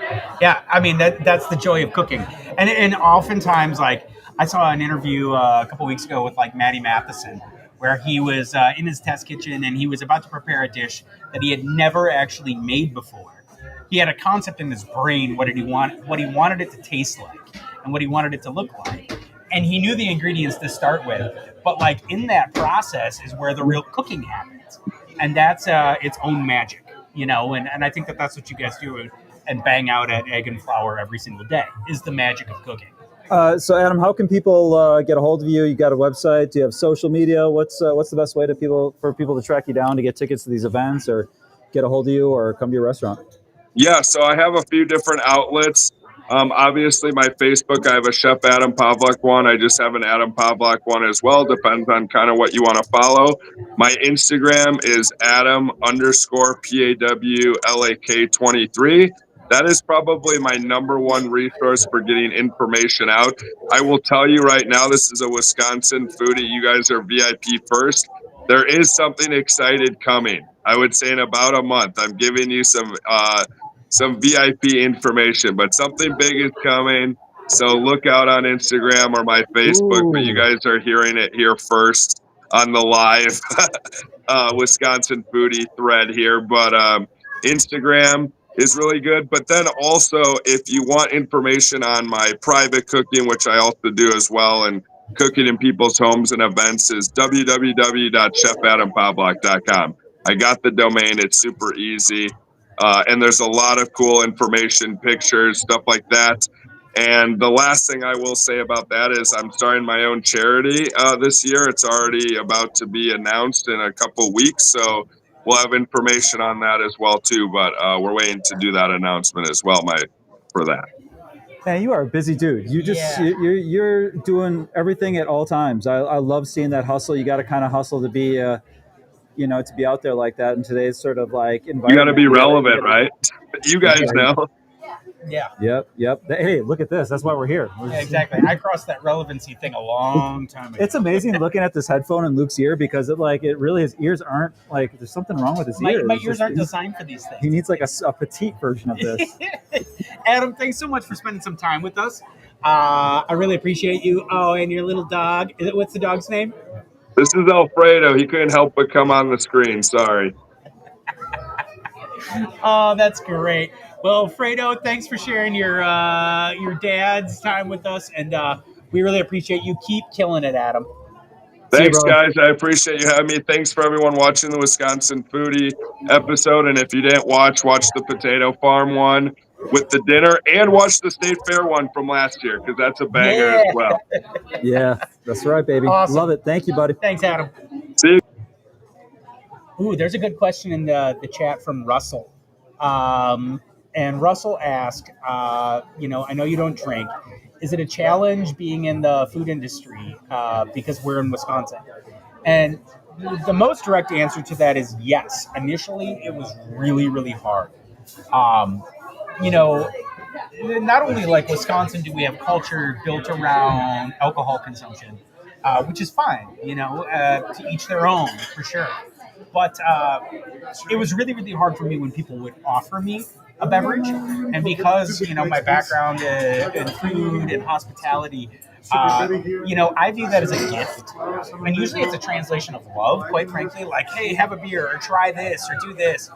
I mean, that's the joy of cooking, and oftentimes, like, I saw an interview a couple weeks ago with like Matty Matheson, where he was in his test kitchen and he was about to prepare a dish that he had never actually made before. He had a concept in his brain what he wanted it to taste like, and what he wanted it to look like, and he knew the ingredients to start with. But like in that process is where the real cooking happens, and that's its own magic, you know. And I think that's what you guys do and bang out at Egg and Flour every single day is the magic of cooking. So Adam, how can people get a hold of you? You got a website? Do you have social media? What's the best way for people to track you down to get tickets to these events or get a hold of you or come to your restaurant? Yeah, so I have a few different outlets. Obviously, my Facebook, I have a Chef Adam Pawlak one. I just have an Adam Pawlak one as well. Depends on kind of what you want to follow. My Instagram is Adam_PAWLAK23. That is probably my number one resource for getting information out. I will tell you right now, this is a Wisconsin foodie. You guys are VIP first. There is something excited coming. I would say in about a month. I'm giving you some VIP information, but something big is coming. So look out on Instagram or my Facebook. Ooh. But you guys are hearing it here first on the live Wisconsin foodie thread here. But Instagram is really good. But then also, if you want information on my private cooking, which I also do as well, and cooking in people's homes and events, is www.chefadampawlak.com. I got the domain. It's super easy. And there's a lot of cool information, pictures, stuff like that. And the last thing I will say about that is I'm starting my own charity this year. It's already about to be announced in a couple weeks. So we'll have information on that as well, too. But we're waiting to do that announcement as well for that. Man, you are a busy dude. You're doing everything at all times. I love seeing that hustle. You got to kind of hustle to be to be out there like that in today's sort of like environment. You got to be relevant, right? You guys know. Yeah. Yep. Hey, look at this. That's why we're here. Yeah, exactly. I crossed that relevancy thing a long time ago. It's amazing looking at this headphone in Luke's ear because it really, his ears aren't like, there's something wrong with his ears. My ears aren't designed for these things. He needs like a petite version of this. Adam, thanks so much for spending some time with us. I really appreciate you. Oh, and your little dog. What's the dog's name? This is Alfredo. He couldn't help but come on the screen. Sorry. Oh, that's great. Well, Fredo, thanks for sharing your dad's time with us, and we really appreciate you. Keep killing it, Adam. Thanks, guys. I appreciate you having me. Thanks for everyone watching the Wisconsin Foodie episode. And if you didn't watch the Potato Farm one with the dinner, and watch the State Fair one from last year, because that's a banger as well. Yeah, that's right, baby. Awesome. Love it. Thank you, buddy. Thanks, Adam. See you. Ooh, there's a good question in the chat from Russell. And Russell asked, I know you don't drink. Is it a challenge being in the food industry because we're in Wisconsin? And the most direct answer to that is yes. Initially, it was really, really hard. Not only like Wisconsin do we have culture built around alcohol consumption, which is fine, to each their own, for sure. But it was really, really hard for me when people would offer me a beverage. And because, my background in food and hospitality, I view that as a gift. And usually it's a translation of love, quite frankly, like, hey, have a beer or try this or do this.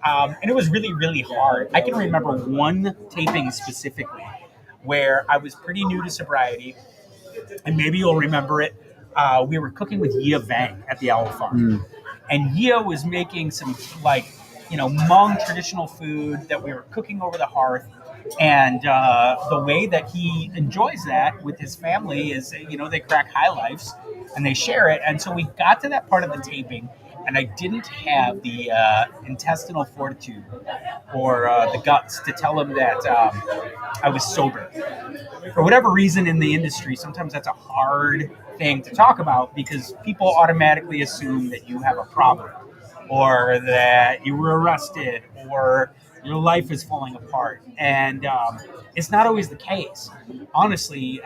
And it was really, really hard. I can remember one taping specifically where I was pretty new to sobriety, and maybe you'll remember it. We were cooking with Yia Vang at the Owl Farm. And Yia was making some, Hmong traditional food that we were cooking over the hearth. And the way that he enjoys that with his family is, they crack high lifes and they share it. And so we got to that part of the taping, and I didn't have the intestinal fortitude or the guts to tell him that I was sober. For whatever reason in the industry, sometimes that's a hard thing to talk about because people automatically assume that you have a problem or that you were arrested or your life is falling apart. And it's not always the case. Honestly,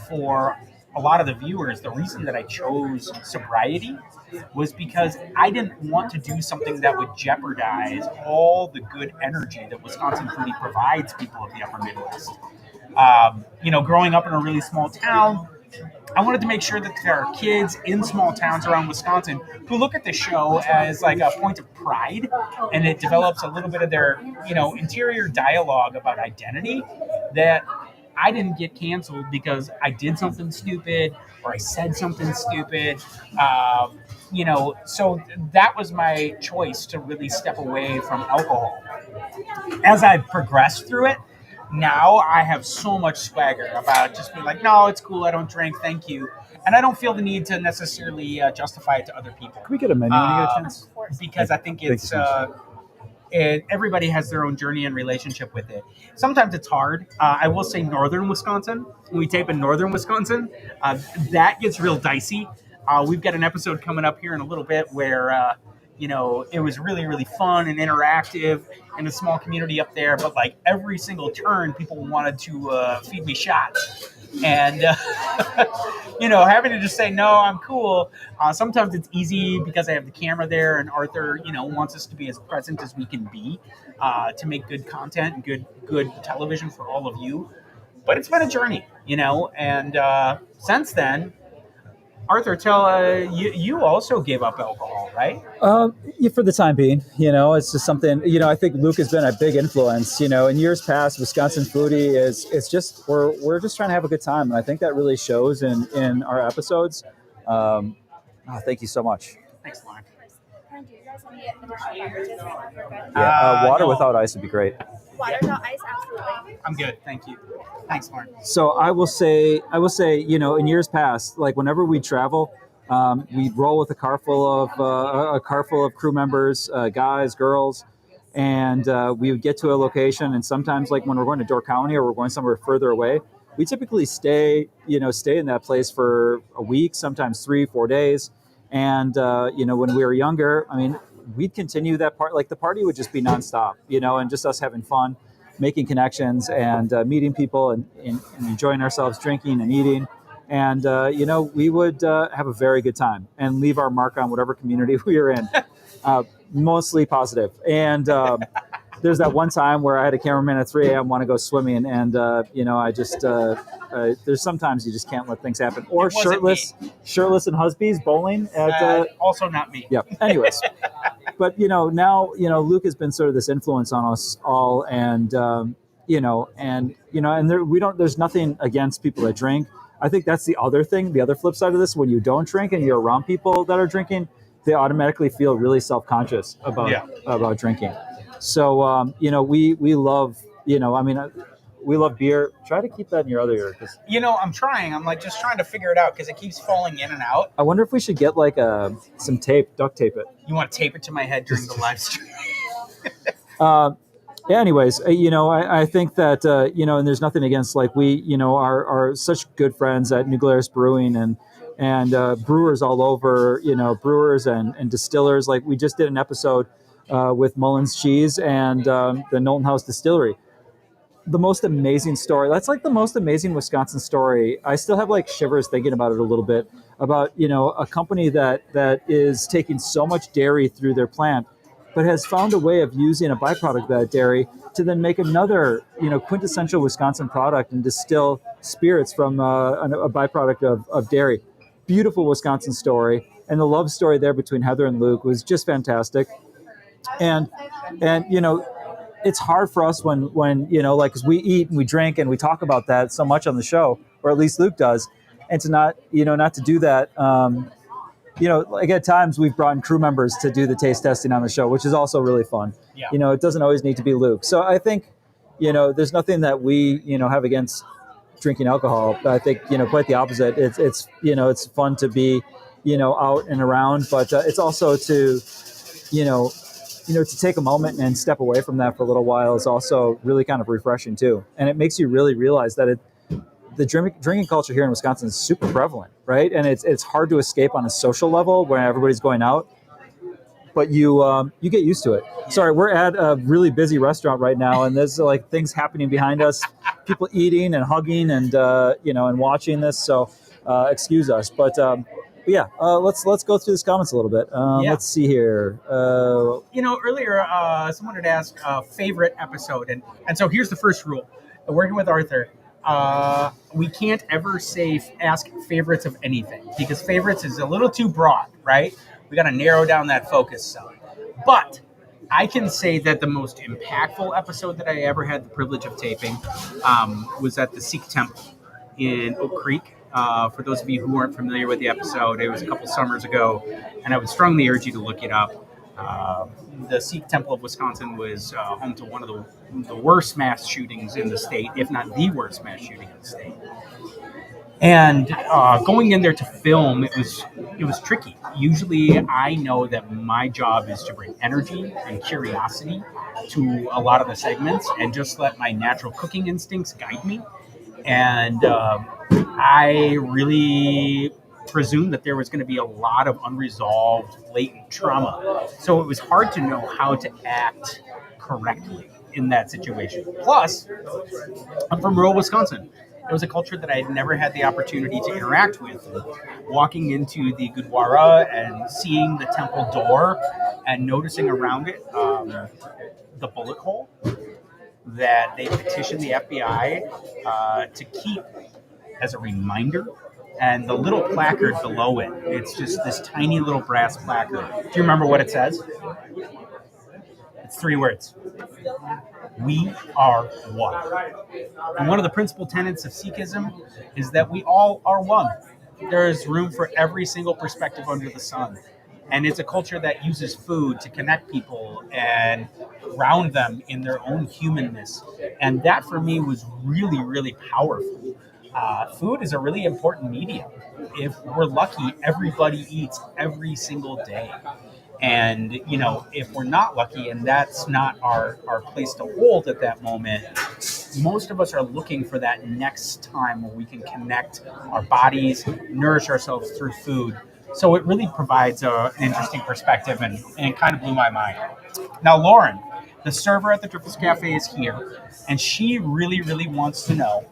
for a lot of the viewers, the reason that I chose sobriety was because I didn't want to do something that would jeopardize all the good energy that Wisconsin Foodie provides people of the upper Midwest. Growing up in a really small town, I wanted to make sure that there are kids in small towns around Wisconsin who look at the show as like a point of pride, and it develops a little bit of their, interior dialogue about identity that I didn't get canceled because I did something stupid or I said something stupid. So that was my choice to really step away from alcohol. As I've progressed through it, now I have so much swagger about just being like, no, it's cool. I don't drink. Thank you. And I don't feel the need to necessarily justify it to other people. Can we get a menu when you get a chance? Because I think it's everybody has their own journey and relationship with it. Sometimes it's hard. I will say northern Wisconsin, when we tape in northern Wisconsin, that gets real dicey. We've got an episode coming up here in a little bit where it was really, really fun and interactive in a small community up there. But like every single turn, people wanted to feed me shots. And, having to just say, no, I'm cool. Sometimes it's easy because I have the camera there and Arthur, wants us to be as present as we can be to make good content and good television for all of you. But it's been a journey, and since then, Arthur, you also gave up alcohol, right? For the time being, it's just something, I think Luke has been a big influence, in years past. Wisconsin Foodie it's just, we're just trying to have a good time. And I think that really shows in our episodes. Thank you so much. Thanks, Lauren. Do you guys want to get additional beverages? Yeah, water No. without ice would be great. Water without ice, absolutely. I'm good. Thank you. Thanks, Lauren. So I will say, in years past, like whenever we travel, we roll with a car full of crew members, guys, girls, and we would get to a location. And sometimes, like when we're going to Door County or we're going somewhere further away, we typically stay in that place for a week, sometimes 3-4 days. And when we were younger, we'd continue that part. Like the party would just be nonstop, and just us having fun, making connections and meeting people and enjoying ourselves, drinking and eating. And, we would have a very good time and leave our mark on whatever community we were in, mostly positive. And there's that one time where I had a cameraman at 3 a.m. want to go swimming. And, I just, there's sometimes you just can't let things happen. Or shirtless and husbies bowling at also not me. Yeah. Anyways, but now Luke has been sort of this influence on us all, and there's nothing against people that drink. I think that's the other thing, the other flip side of this. When you don't drink and you're around people that are drinking, they automatically feel really self-conscious about drinking. So we love we love beer. Try to keep that in your other ear. I'm trying. I'm just trying to figure it out because it keeps falling in and out. I wonder if we should get some tape, duct tape it. You want to tape it to my head during the live stream? Anyways, I think that, and there's nothing against, we, are such good friends at New Glarus Brewing and brewers all over, brewers and distillers. Like we just did an episode with Mullins Cheese and the Knowlton House Distillery. The most amazing story. That's the most amazing Wisconsin story. I still have shivers thinking about it a little bit, about, a company that is taking so much dairy through their plant, but has found a way of using a byproduct of that dairy to then make another, quintessential Wisconsin product and distill spirits from a byproduct of dairy. Beautiful Wisconsin story. And the love story there between Heather and Luke was just fantastic. And it's hard for us when because we eat and we drink and we talk about that so much on the show, or at least Luke does, and to not to do that. At times we've brought in crew members to do the taste testing on the show, which is also really fun. Yeah. It doesn't always need to be Luke. So I think, there's nothing that we, have against drinking alcohol. But I think, quite the opposite. It's fun to be out and around, but it's also to, to take a moment and step away from that for a little while is also really kind of refreshing too. And it makes you really realize that the drinking culture here in Wisconsin is super prevalent, right? And it's hard to escape on a social level when everybody's going out, but you get used to it. Sorry, we're at a really busy restaurant right now, and there's like things happening behind us, people eating and hugging and and watching this. So excuse us, but let's go through these comments a little bit. Let's see here. Earlier someone had asked favorite episode, and so here's the first rule. Working with Arthur, we can't ever ask favorites of anything, because favorites is a little too broad, right? We got to narrow down that focus some. But I can say that the most impactful episode that I ever had the privilege of taping was at the Sikh temple in Oak Creek. For those of you who aren't familiar with the episode, it was a couple summers ago, and I would strongly urge you to look it up. The Sikh Temple of Wisconsin was home to one of the worst mass shootings in the state, if not the worst mass shooting in the state. And going in there to film, it was tricky. Usually, I know that my job is to bring energy and curiosity to a lot of the segments, and just let my natural cooking instincts guide me. And I really presumed that there was going to be a lot of unresolved latent trauma. So it was hard to know how to act correctly in that situation. Plus, I'm from rural Wisconsin. It was a culture that I had never had the opportunity to interact with. Walking into the Gurdwara and seeing the temple door and noticing around it the bullet hole that they petitioned the FBI to keep as a reminder, and the little placard below it. It's just this tiny little brass placard. Do you remember what it says? It's 3 words. We are one. And one of the principal tenets of Sikhism is that we all are one. There is room for every single perspective under the sun. And it's a culture that uses food to connect people and ground them in their own humanness. And that for me was really, really powerful. Food is a really important medium. If we're lucky, everybody eats every single day. And, if we're not lucky and that's not our place to hold at that moment, most of us are looking for that next time where we can connect our bodies, nourish ourselves through food. So it really provides an interesting perspective, and it kind of blew my mind. Now, Lauren, the server at the Driftless Cafe, is here, and she really, really wants to know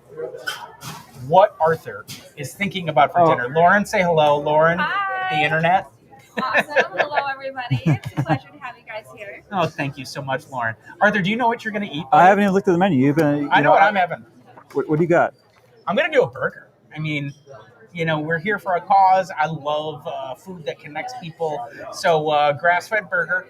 what Arthur is thinking about for dinner. Lauren, say hello. Lauren, Hi. The internet. Awesome. Hello, everybody. It's a pleasure to have you guys here. Oh, thank you so much, Lauren. Arthur, do you know what you're going to eat? I haven't even looked at the menu. You've been. I know what I'm having. What do you got? I'm going to do a burger. I mean, we're here for a cause. I love food that connects people. So grass-fed burger,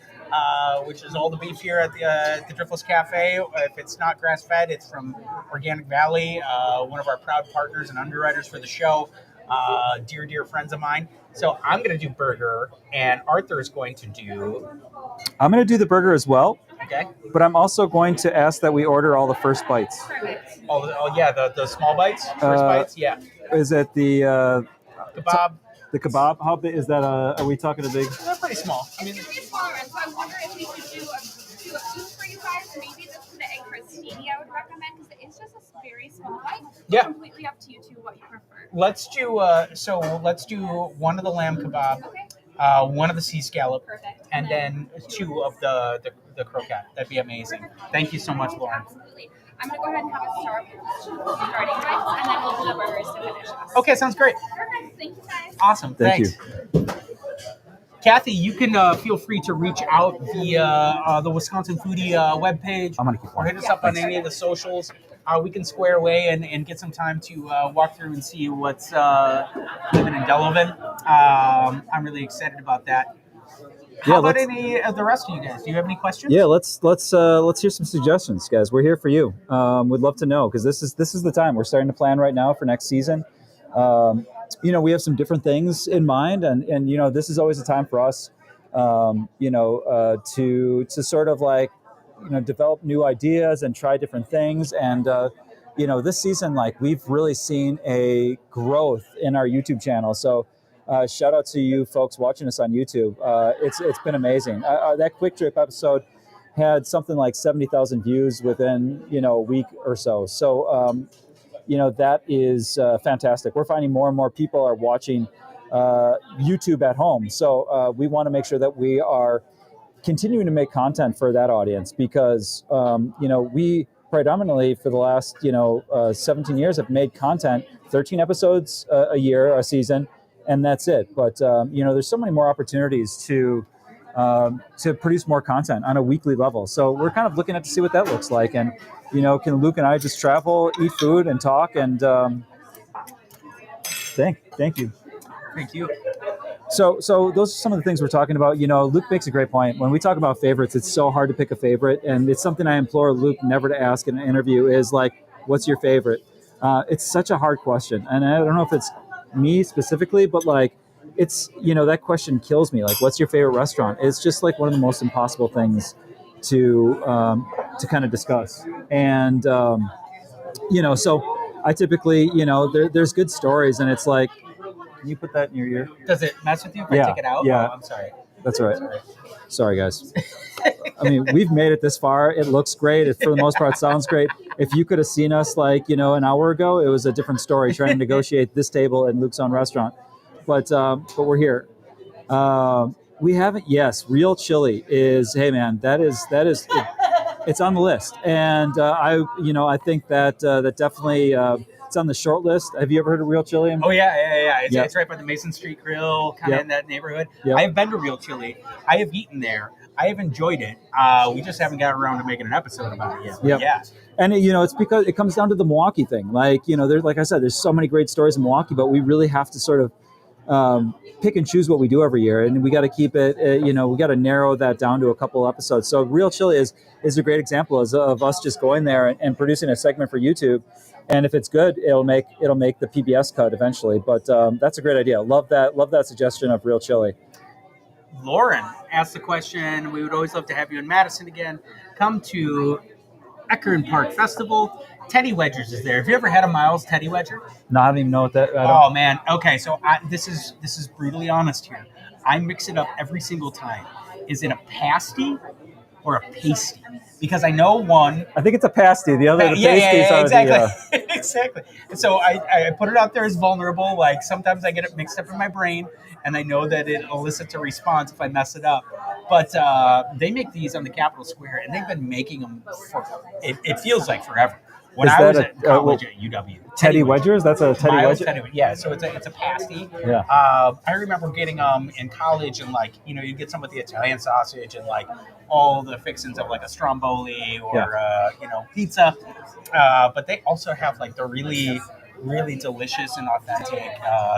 which is all the beef here at the Driftless Cafe. If it's not grass-fed, it's from Organic Valley, one of our proud partners and underwriters for the show, dear friends of mine. So I'm going to do burger, and Arthur is going to do... I'm going to do the burger as well. Okay. But I'm also going to ask that we order all the first bites. Perfect. Oh yeah, the small bites? First bites? Yeah. Is it the... Kebab. The kebab? How big is that? Are we talking a big... They're pretty small. I mean, It's pretty small, so I wonder if we could do a piece for you guys. Maybe this is the egg crostini I would recommend, because it's just a very small bite. Yeah. Completely up to you two what you prefer. let's do one of the lamb kebab, Okay. one of the sea scallop, Perfect. and then 2 of the croquette. That'd be amazing. Thank you so much, Lauren. Absolutely. I'm going to go ahead and have a starting bites, and then we'll do the burgers to finish us. Okay, sounds great. Perfect. Thank you, guys. Awesome. Thank Thanks. You. Kathy, you can feel free to reach out via the Wisconsin Foodie webpage, or hit us up on any of the socials. We can square away and get some time to walk through and see what's living in Delavan. I'm really excited about that. How about any of the rest of you guys? Do you have any questions? Yeah, let's hear some suggestions, guys. We're here for you. We'd love to know, because this is the time. We're starting to plan right now for next season. We have some different things in mind, and this is always a time for us, to sort of like, develop new ideas and try different things. And this season, like, we've really seen a growth in our YouTube channel. So Shout out to you folks watching us on YouTube. It's been amazing. That quick trip episode had something like 70,000 views within a week or so. So that is fantastic. We're finding more and more people are watching YouTube at home. So we want to make sure that we are continuing to make content for that audience because we predominantly for the last 17 years have made content, 13 episodes a year, a season, and that's it. But there's so many more opportunities to produce more content on a weekly level. So we're kind of looking at to see what that looks like. And can Luke and I just travel, eat food, and talk? And thank you. Thank you. So those are some of the things we're talking about. Luke makes a great point. When we talk about favorites, it's so hard to pick a favorite, and it's something I implore Luke never to ask in an interview is like, what's your favorite? It's such a hard question, and I don't know if it's me specifically, but like, it's that question kills me. Like, what's your favorite restaurant? It's just like one of the most impossible things to kind of discuss, and so I typically there's good stories, and it's like. Can you put that in your ear? Does it mess with you if I take it out? Yeah. Oh, I'm sorry. That's all right. Sorry, guys. I mean, we've made it this far. It looks great. It, for the most part, sounds great. If you could have seen us an hour ago, it was a different story trying to negotiate this table at Luke's own restaurant. But we're here. We haven't. Yes, real chili is. Hey, man, that is. It's on the list, and I think that definitely. It's on the short list. Have you ever heard of Real Chili? Oh, yeah. It's right by the Mason Street Grill, kind of in that neighborhood. Yep. I have been to Real Chili. I have eaten there. I have enjoyed it. We just haven't got around to making an episode about it yet. Yep. Yeah. And, it's because it comes down to the Milwaukee thing. Like, there's, like I said, there's so many great stories in Milwaukee, but we really have to sort of pick and choose what we do every year. And we got to keep it, we got to narrow that down to a couple episodes. So Real Chili is a great example of us just going there and producing a segment for YouTube. And if it's good, it'll make the PBS cut eventually. But that's a great idea. Love that suggestion of Real Chili. Lauren asked the question, we would always love to have you in Madison again. Come to Eckern Park Festival. Teddy Wedgers is there. Have you ever had a Miles Teddy Wedger? No, I don't even know what that. Oh man. Okay, so this is brutally honest here. I mix it up every single time. Is it a pasty or a pasty? Because I know one. I think it's a pasty. The other, the pasty. Yeah, exactly. Exactly. And so I put it out there as vulnerable. Like sometimes I get it mixed up in my brain, and I know that it elicits a response if I mess it up. But they make these on the Capitol Square, and they've been making them for it feels like forever. When I was at college at UW. Teddy Wedgers? That's a Teddy Wedger? Yeah, so it's a pasty. Yeah. I remember getting them in college, and you get some with the Italian sausage and all the fixings of a stromboli or pizza. But they also have the really, really delicious and authentic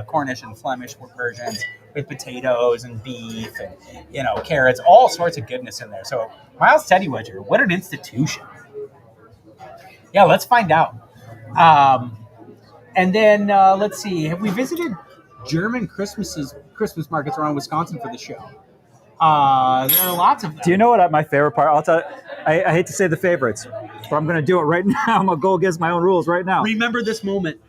Cornish and Flemish versions with potatoes and beef and carrots, all sorts of goodness in there. So Miles Teddy Wedger, what an institution. Yeah, let's find out. And then let's see. Have we visited German Christmas markets around Wisconsin for the show? There are lots of them. Do you know what my favorite part? I'll tell you, I hate to say the favorites, but I'm going to do it right now. I'm going to go against my own rules right now. Remember this moment.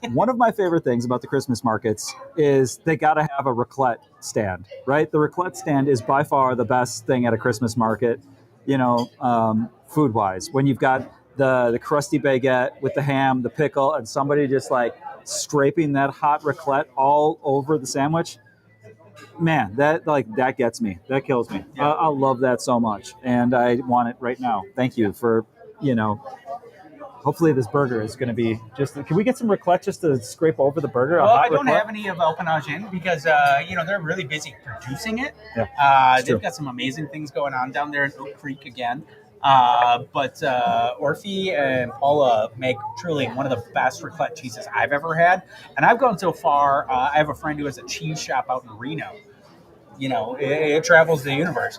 One of my favorite things about the Christmas markets is they got to have a raclette stand, right? The raclette stand is by far the best thing at a Christmas market, food-wise. When you've got the crusty baguette with the ham, the pickle, and somebody just scraping that hot raclette all over the sandwich. Man, that gets me. That kills me. Yeah. I love that so much, and I want it right now. Thank you for, hopefully this burger is going to be just. Can we get some raclette just to scrape over the burger? Well, I don't have any of Alpenage in because they're really busy producing it. Yeah, they've got some amazing things going on down there in Oak Creek again. But Orphe and Paula make truly one of the best raclette cheeses I've ever had. And I've gone so far, I have a friend who has a cheese shop out in Reno. It travels the universe.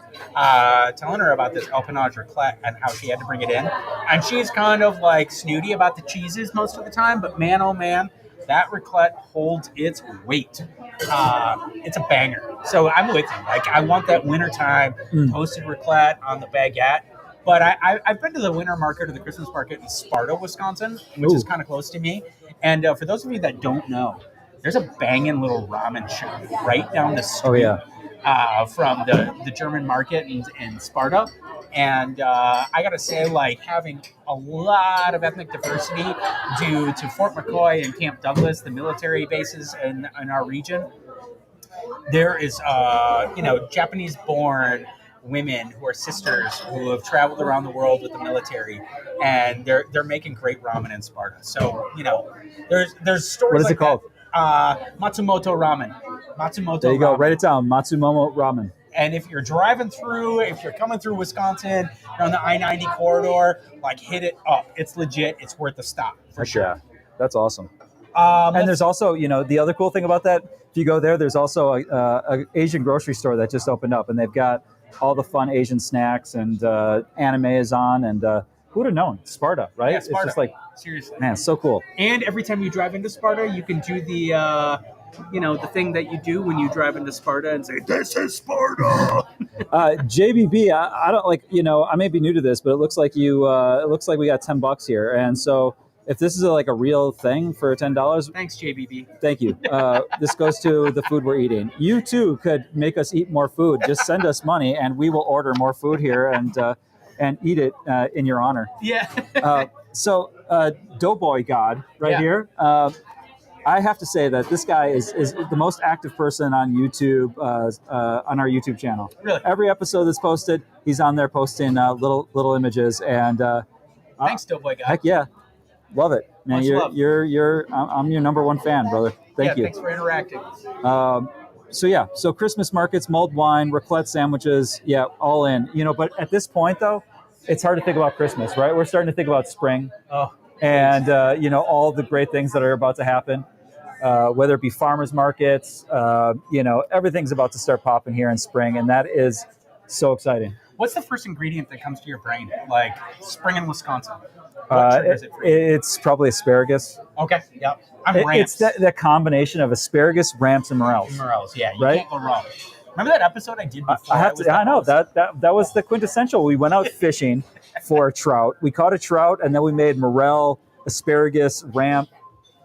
Telling her about this Alpenage raclette and how she had to bring it in. And she's kind of snooty about the cheeses most of the time, but man, oh man, that raclette holds its weight. It's a banger. So I'm with you. I want that wintertime toasted raclette on the baguette. But I've been to the winter market or the Christmas market in Sparta, Wisconsin, which is kind of close to me. And for those of you that don't know, there's a banging little ramen shop right down the street. Oh, yeah. From the German market in Sparta. And I got to say, like, having a lot of ethnic diversity due to Fort McCoy and Camp Douglas, the military bases in our region, there is, Japanese-born women who are sisters who have traveled around the world with the military, and they're making great ramen in Sparta. So, there's stories. What is like it called? Matsumoto Ramen. Matsumoto. There you go. Ramen. Write it down. Matsumoto Ramen. And if you're coming through Wisconsin, you're on the I-90 corridor, like, hit it up. It's legit. It's worth a stop for sure. Yeah, that's awesome. And there's also, the other cool thing about that, if you go there, there's also a Asian grocery store that just opened up, and they've got all the fun Asian snacks, and anime is on, and who would have known? Sparta, right? Yeah, Sparta. It's just like, seriously, man, it's so cool. And every time you drive into Sparta, you can do the the thing that you do when you drive into Sparta and say, "This is Sparta." JBB, I don't like, I may be new to this, but it looks like it looks like we got $10 here, and so if this is like a real thing for $10, thanks, JBB. Thank you. This goes to the food we're eating. You too could make us eat more food. Just send us money, and we will order more food here and eat it in your honor. Yeah. So Doughboy God here. I have to say that this guy is the most active person on YouTube, on our YouTube channel. Really? Every episode that's posted, he's on there posting little images, and thanks, Doughboy God. heck yeah, love it, man. Much love. I'm your number one fan, brother. Thank you. Thanks for interacting. So Christmas markets, mulled wine, raclette sandwiches, all in. But at this point though, it's hard to think about Christmas, right? We're starting to think about spring, and all the great things that are about to happen. Whether it be farmers markets, everything's about to start popping here in spring, and that is so exciting. What's the first ingredient that comes to your brain? Like spring in Wisconsin. What triggers it for you? It's probably asparagus. Okay. Yep. Ramps. It's that combination of asparagus, ramps, and morels. Morels. Yeah. You Right? can't go wrong. Remember that episode I did before? I know that was the quintessential. We went out fishing for a trout. We caught a trout, and then we made morel, asparagus, ramp,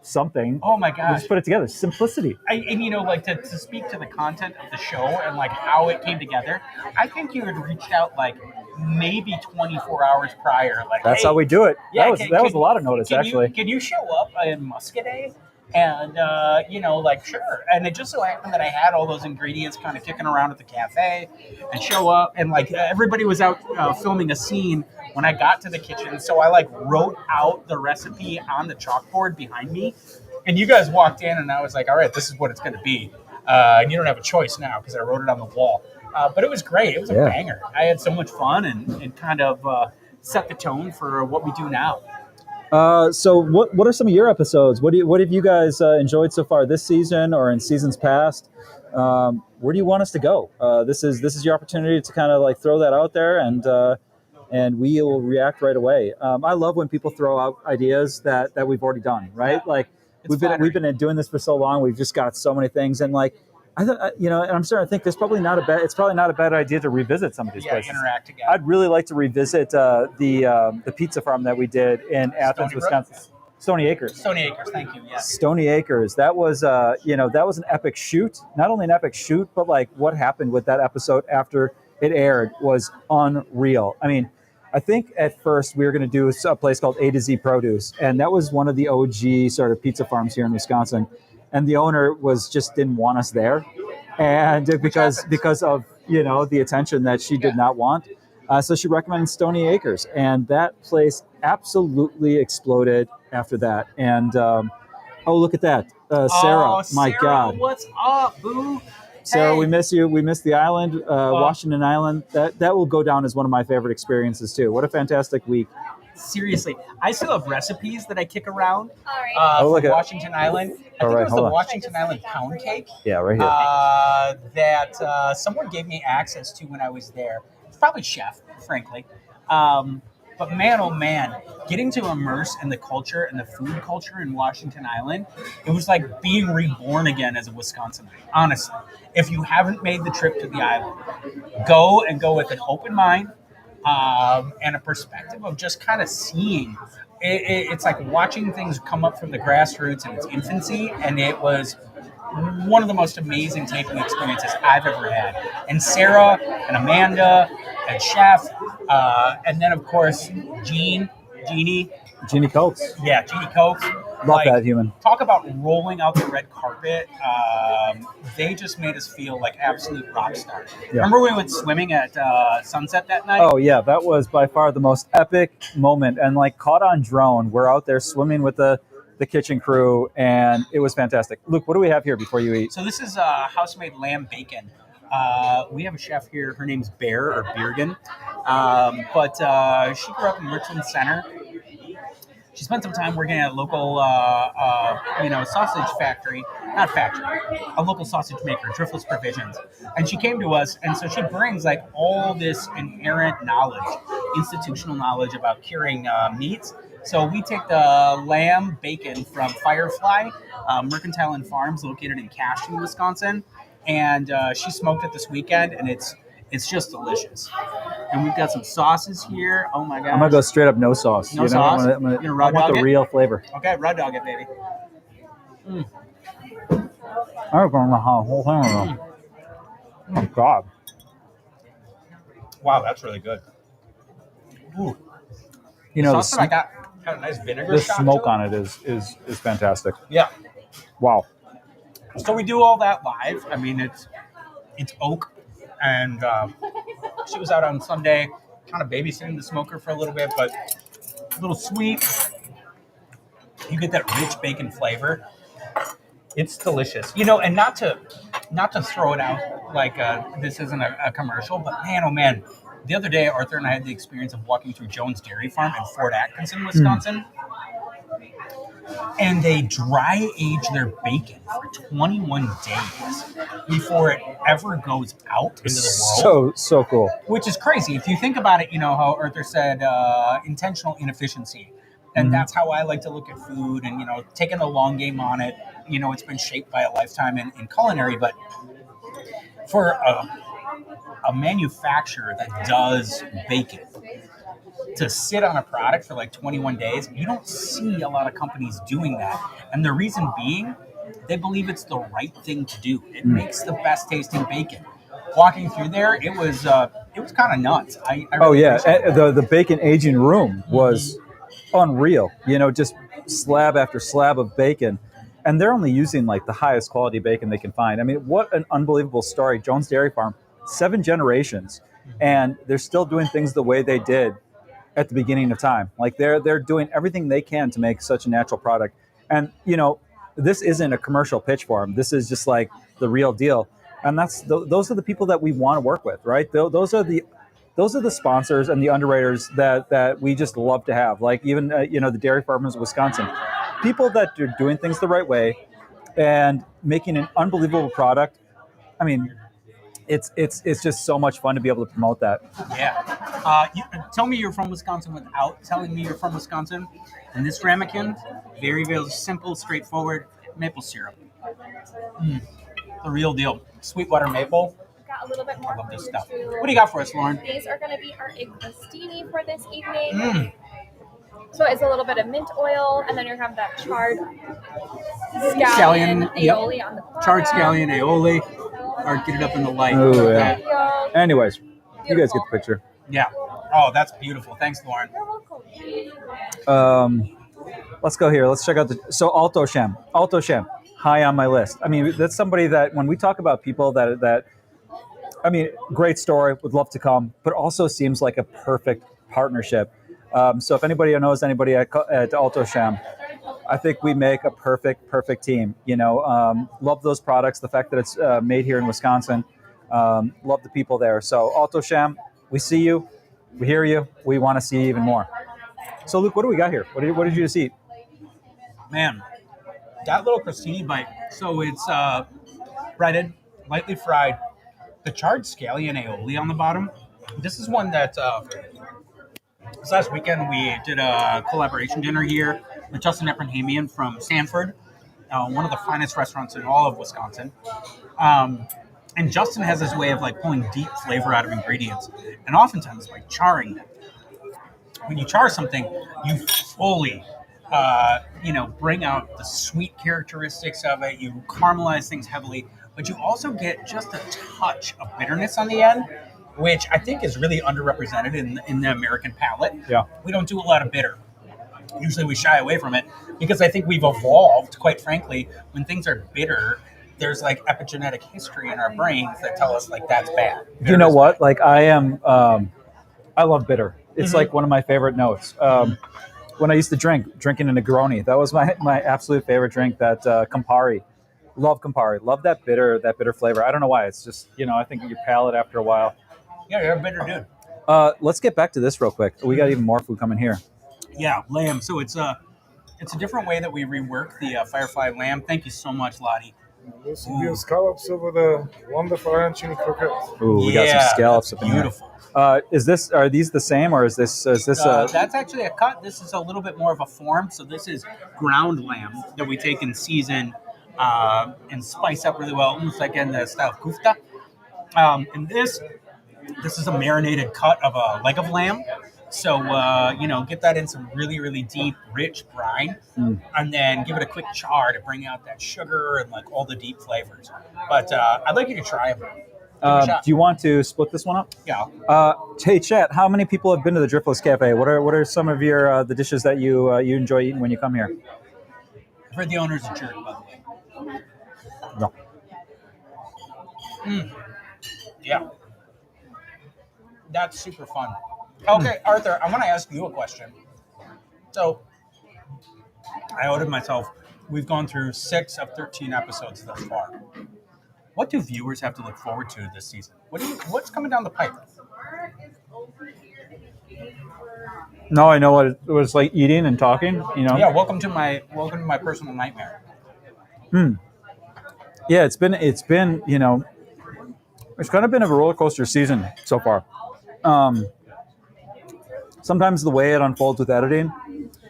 something. Oh my We gosh. just put it together. Simplicity. To speak to the content of the show and like how it came together, I think you had reached out like maybe 24 hours prior. Like, That's hey, how we do it. Yeah, that was a lot of notice, actually. Can you show up in Muscadet? And, sure. And it just so happened that I had all those ingredients kind of kicking around at the cafe and show up. And, everybody was out filming a scene when I got to the kitchen. So I, wrote out the recipe on the chalkboard behind me. And you guys walked in, and I was like, all right, this is what it's going to be. And you don't have a choice now because I wrote it on the wall. But it was great. It was a banger. I had so much fun and kind of set the tone for what we do now. So what are some of your episodes? What have you guys enjoyed so far this season or in seasons past? Where do you want us to go? This is your opportunity to kind of throw that out there, and we will react right away. I love when people throw out ideas that we've already done, right? Yeah. We've been doing this for so long. We've just got so many things, and and I'm starting to think it's probably not a bad idea to revisit some of these places. Interact again. I'd really like to revisit the pizza farm that we did in Athens, Wisconsin. Stony Acres. Stony Acres, thank you. Yeah. Stony Acres. That was that was an epic shoot. Not only an epic shoot, but what happened with that episode after it aired was unreal. I mean, I think at first we were going to do a place called A to Z Produce, and that was one of the OG sort of pizza farms here in Wisconsin. And the owner didn't want us there, and because of the attention that she did not want, so she recommended Stony Acres, and that place absolutely exploded after that. And look at that, Sarah! My God, what's up, boo? Sarah, Hey. we miss you. We miss the island, Washington Island. That will go down as one of my favorite experiences too. What a fantastic week! Seriously, I still have recipes that I kick around All right. look from at- Washington Island. I All think right, it was hold the on. Washington Island pound cake Yeah, right here. that someone gave me access to when I was there. It's probably chef, frankly. But man, oh man, getting to immerse in the culture and the food culture in Washington Island, it was like being reborn again as a Wisconsinite. Honestly, if you haven't made the trip to the island, go with an open mind. and a perspective of just kind of seeing. It's like watching things come up from the grassroots in its infancy, and it was one of the most amazing taping experiences I've ever had. And Sarah and Amanda and Chef, and then of course Jeannie Coates. Yeah, Jeannie Coates. Love that human. Talk about rolling out the red carpet. They just made us feel like absolute rock stars. Yeah. Remember we went swimming at sunset that night? Oh yeah, that was by far the most epic moment, and like caught on drone. We're out there swimming with the kitchen crew, and it was fantastic. Luke, what do we have here before you eat? So this is house-made lamb bacon. We have a chef here. Her name's Bear or Beergen, but she grew up in Richland Center. She spent some time working at a local, sausage factory, a local sausage maker, Driftless Provisions. And she came to us, and so she brings like all this inherent knowledge, institutional knowledge about curing meats. So we take the lamb bacon from Firefly, Mercantile and Farms, located in Cashton, Wisconsin, and she smoked it this weekend, and it's just delicious. And we've got some sauces here. Oh my gosh. I'm gonna go straight up no sauce. No sauce? I You're gonna raw want dog the it? real flavor. Okay, raw dog it, baby. I'm going the whole thing. Oh God. Wow, that's really good. Ooh. You know, sauce that I got a nice vinegar the shot smoke to it. on it is fantastic. Yeah. Wow. So we do all that live. I mean, it's oak, and she was out on Sunday, kind of babysitting the smoker for a little bit, but a little sweet. You get that rich bacon flavor. It's delicious, and not to throw it out like this isn't a commercial, but man, oh man, the other day Arthur and I had the experience of walking through Jones Dairy Farm in Fort Atkinson, Wisconsin. And they dry age their bacon for 21 days before it ever goes out into the world. So cool. Which is crazy. If you think about it, how Arthur said intentional inefficiency. And that's how I like to look at food and, taking a long game on it. It's been shaped by a lifetime in culinary. But for a manufacturer that does bacon, to sit on a product for like 21 days, you don't see a lot of companies doing that. And the reason being, they believe it's the right thing to do. It makes the best tasting bacon. Walking through there, it was kind of nuts. I really appreciate it. The bacon aging room was unreal. Just slab after slab of bacon. And they're only using like the highest quality bacon they can find. I mean, what an unbelievable story. Jones Dairy Farm, 7 generations, and they're still doing things the way they did at the beginning of time. Like they're doing everything they can to make such a natural product. And this isn't a commercial pitch for them. This is just like the real deal. And those are the people that we want to work with, right? Those are the sponsors and the underwriters that we just love to have. Like even the dairy farmers of Wisconsin, people that are doing things the right way and making an unbelievable product. I mean, it's just so much fun to be able to promote that. Yeah. Tell me you're from Wisconsin without telling me you're from Wisconsin. And this ramekin, very, very simple, straightforward, maple syrup. The real deal. Sweetwater maple. Got a little bit more. I love this stuff. What do you got for us, Lauren? These are going to be our egg crostini for this evening. So it's a little bit of mint oil, and then you have that charred scallion aioli on the bottom. Charred scallion aioli. Or get it up in the light. Oh, yeah. Anyways, you guys get the picture. Yeah. Oh, that's beautiful. Thanks, Lauren. You're welcome. Let's go here. Let's check out Alto Sham. Alto Sham, high on my list. I mean, that's somebody that when we talk about people that great story, would love to come, but also seems like a perfect partnership. So if anybody knows anybody at Alto Sham, I think we make a perfect team. Love those products. The fact that it's made here in Wisconsin. Love the people there. So Alto Sham, we see you, we hear you, we want to see you even more. So Luke, what do we got here? What did you just eat? Man, that little crostini bite. So it's breaded, lightly fried. The charred scallion aioli on the bottom. This is one that this last weekend we did a collaboration dinner here with Justin Ephraimian from Sanford, one of the finest restaurants in all of Wisconsin. And Justin has this way of like pulling deep flavor out of ingredients, and oftentimes by charring them. When you char something, you fully, bring out the sweet characteristics of it. You caramelize things heavily, but you also get just a touch of bitterness on the end, which I think is really underrepresented in the American palate. Yeah. We don't do a lot of bitter. Usually we shy away from it because I think we've evolved, quite frankly, when things are bitter. There's like epigenetic history in our brains that tell us like that's bad. You know Bitter is what? bad. Like I love bitter. It's like one of my favorite notes. When I used to drinking a Negroni, that was my absolute favorite drink. That Campari, love Campari, love that bitter flavor. I don't know why. It's just I think your palate after a while. Yeah, you're a bitter dude. Let's get back to this real quick. We got even more food coming here. Yeah, lamb. So it's a different way that we rework the Firefly lamb. Thank you so much, Lottie. This will be scallops over the wonderful arancini croquettes. Ooh, we got some scallops up in here. Beautiful. Are these the same, or is this That's actually a cut. This is a little bit more of a form. So this is ground lamb that we take and season and spice up really well, almost like in the style of kufta. And this is a marinated cut of a leg of lamb. So, get that in some really, really deep, rich brine, and then give it a quick char to bring out that sugar and like all the deep flavors. But I'd like you to try them. do you want to split this one up? Yeah. Hey, chat. How many people have been to the Driftless Cafe? What are some of your the dishes that you enjoy eating when you come here? I've heard the owner's a jerk, by the way. No. Yeah. That's super fun. Okay, Arthur, I want to ask you a question. So, I owed it myself. We've gone through 6 of 13 episodes thus far. What do viewers have to look forward to this season? What's coming down the pipe? No, I know what it was like eating and talking. Yeah, welcome to my personal nightmare. Yeah, it's been it's kind of been a roller coaster season so far. Sometimes the way it unfolds with editing,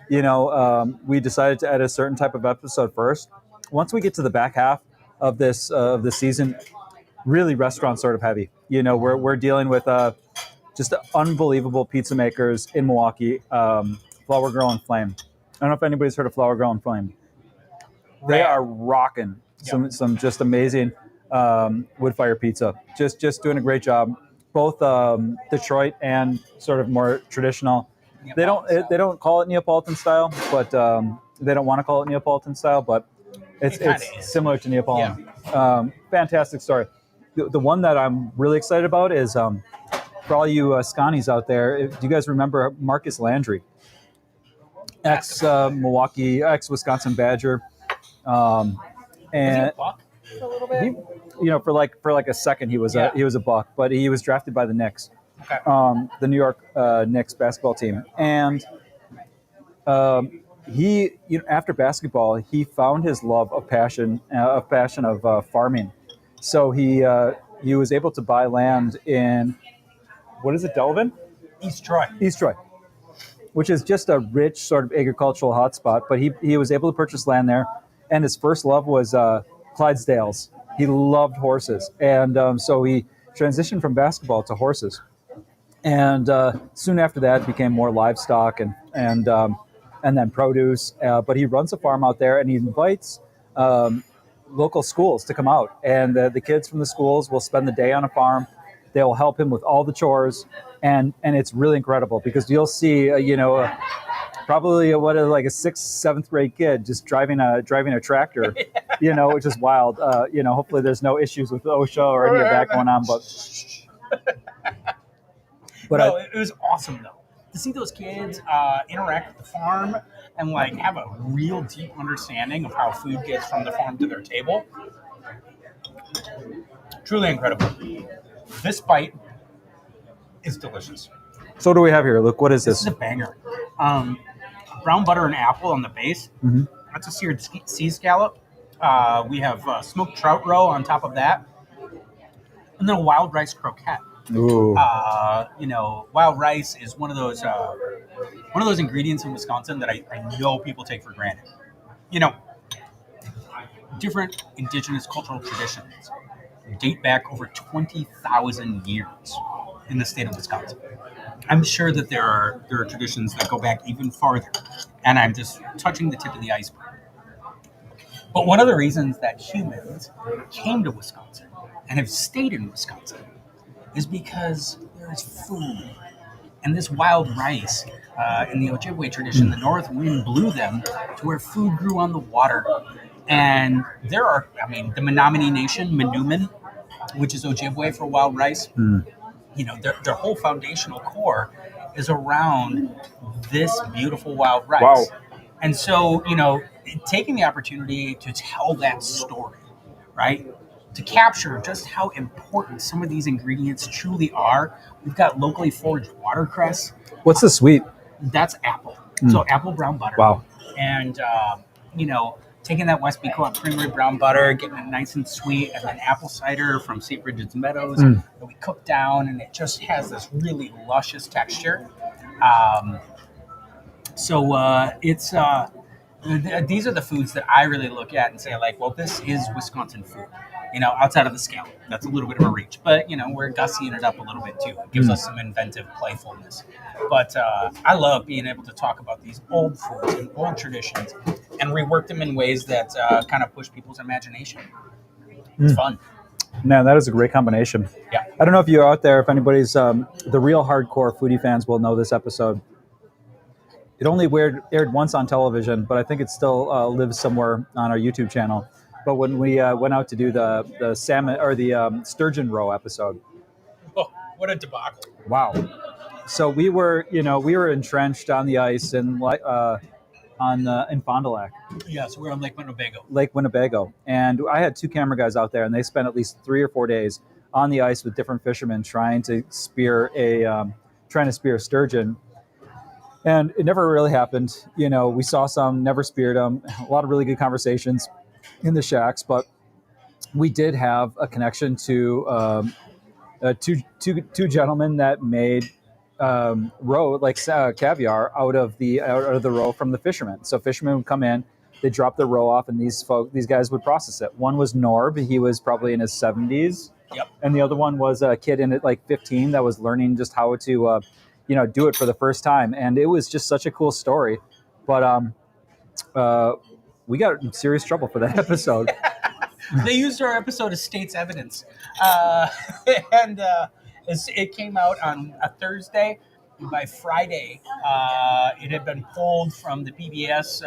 we decided to edit a certain type of episode first. Once we get to the back half of this season, really restaurant sort of heavy. We're dealing with just unbelievable pizza makers in Milwaukee, Flower Girl and Flame. I don't know if anybody's heard of Flower Girl and Flame. They are rocking some just amazing wood fire pizza. Just doing a great job. Both Detroit and sort of more traditional. They don't call it Neapolitan style, but they don't want to call it Neapolitan style, but it's similar to Neapolitan. Yeah. Fantastic story. The one that I'm really excited about is for all you Scotties out there. Do you guys remember Marcus Landry, ex-Milwaukee, ex-Wisconsin Badger, and a little bit. For like a second he was a buck, but he was drafted by the Knicks, the New York Knicks basketball team, and he after basketball he found his love of passion of farming, so he was able to buy land in what is it, Delavan? East Troy, which is just a rich sort of agricultural hotspot, but he was able to purchase land there, and his first love was Clydesdales. He loved horses, and so he transitioned from basketball to horses. And soon after that, became more livestock and then produce. But he runs a farm out there, and he invites local schools to come out. And the kids from the schools will spend the day on a farm. They will help him with all the chores, and it's really incredible because you'll see probably like a 6th, 7th grade kid just driving a tractor, which is wild. Hopefully there's no issues with OSHA or any of that going on, but it was awesome though to see those kids interact with the farm and like have a real deep understanding of how food gets from the farm to their table. Truly incredible. This bite is delicious. So what do we have here? Look, what is this? This is a banger. Brown butter and apple on the base. Mm-hmm. That's a seared sea scallop. We have smoked trout roe on top of that, and then a wild rice croquette. Ooh. Wild rice is one of those ingredients in Wisconsin that I know people take for granted. Different indigenous cultural traditions. date back over 20,000 years in the state of Wisconsin. I'm sure that there are traditions that go back even farther, and I'm just touching the tip of the iceberg. But one of the reasons that humans came to Wisconsin and have stayed in Wisconsin is because there is food. And this wild rice, in the Ojibwe tradition, the north wind blew them to where food grew on the water. And there are, the Menominee Nation, Menumin, which is Ojibwe for wild rice, their whole foundational core is around this beautiful wild rice. Wow. And so, taking the opportunity to tell that story, right? To capture just how important some of these ingredients truly are. We've got locally foraged watercress. What's the sweet? That's apple. So apple brown butter. Wow. And, taking that West Becoa Creamery brown butter, getting it nice and sweet, and then apple cider from St. Bridget's Meadows that we cook down, and it just has this really luscious texture. These are the foods that I really look at and say, like, well, this is Wisconsin food. Outside of the scallop, that's a little bit of a reach, but we're gussying it up a little bit too. It gives us some inventive playfulness. But I love being able to talk about these old foods and old traditions and rework them in ways that kind of push people's imagination. It's fun. Man, that is a great combination. Yeah. I don't know if you're out there, if anybody's the real hardcore foodie fans will know this episode. It only aired once on television, but I think it still lives somewhere on our YouTube channel. But when we went out to do the salmon or the sturgeon roe episode. Oh, what a debacle! Wow. So we were entrenched on the ice in Fond du Lac. Yeah, so we're on Lake Winnebago. Lake Winnebago, and I had two camera guys out there, and they spent at least 3 or 4 days on the ice with different fishermen trying to spear a sturgeon. And it never really happened. We saw some, never speared them. A lot of really good conversations in the shacks, but we did have a connection to two gentlemen that made roe, like caviar, out of the roe from the fishermen. So fishermen would come in, they drop their roe off, and these guys would process it. One was Norb, he was probably in his 70s. Yep. And the other one was a kid in like 15 that was learning just how to do it for the first time. And it was just such a cool story. But we got in serious trouble for that episode. They used our episode as state's evidence. It came out on a Thursday. By Friday, it had been pulled from the PBS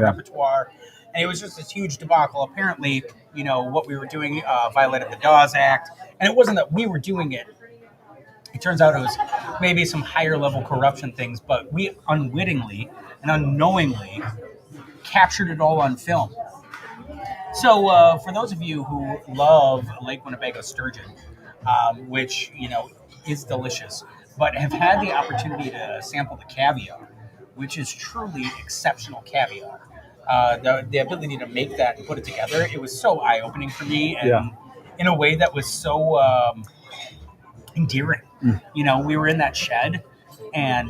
repertoire. And it was just this huge debacle. Apparently, what we were doing violated the Dawes Act. And it wasn't that we were doing it. It turns out it was maybe some higher level corruption things, but we unwittingly and unknowingly captured it all on film. So for those of you who love Lake Winnebago sturgeon, which, is delicious, but have had the opportunity to sample the caviar, which is truly exceptional caviar, the ability to make that and put it together, it was so eye-opening for me, and in a way that was so endearing. We were in that shed, and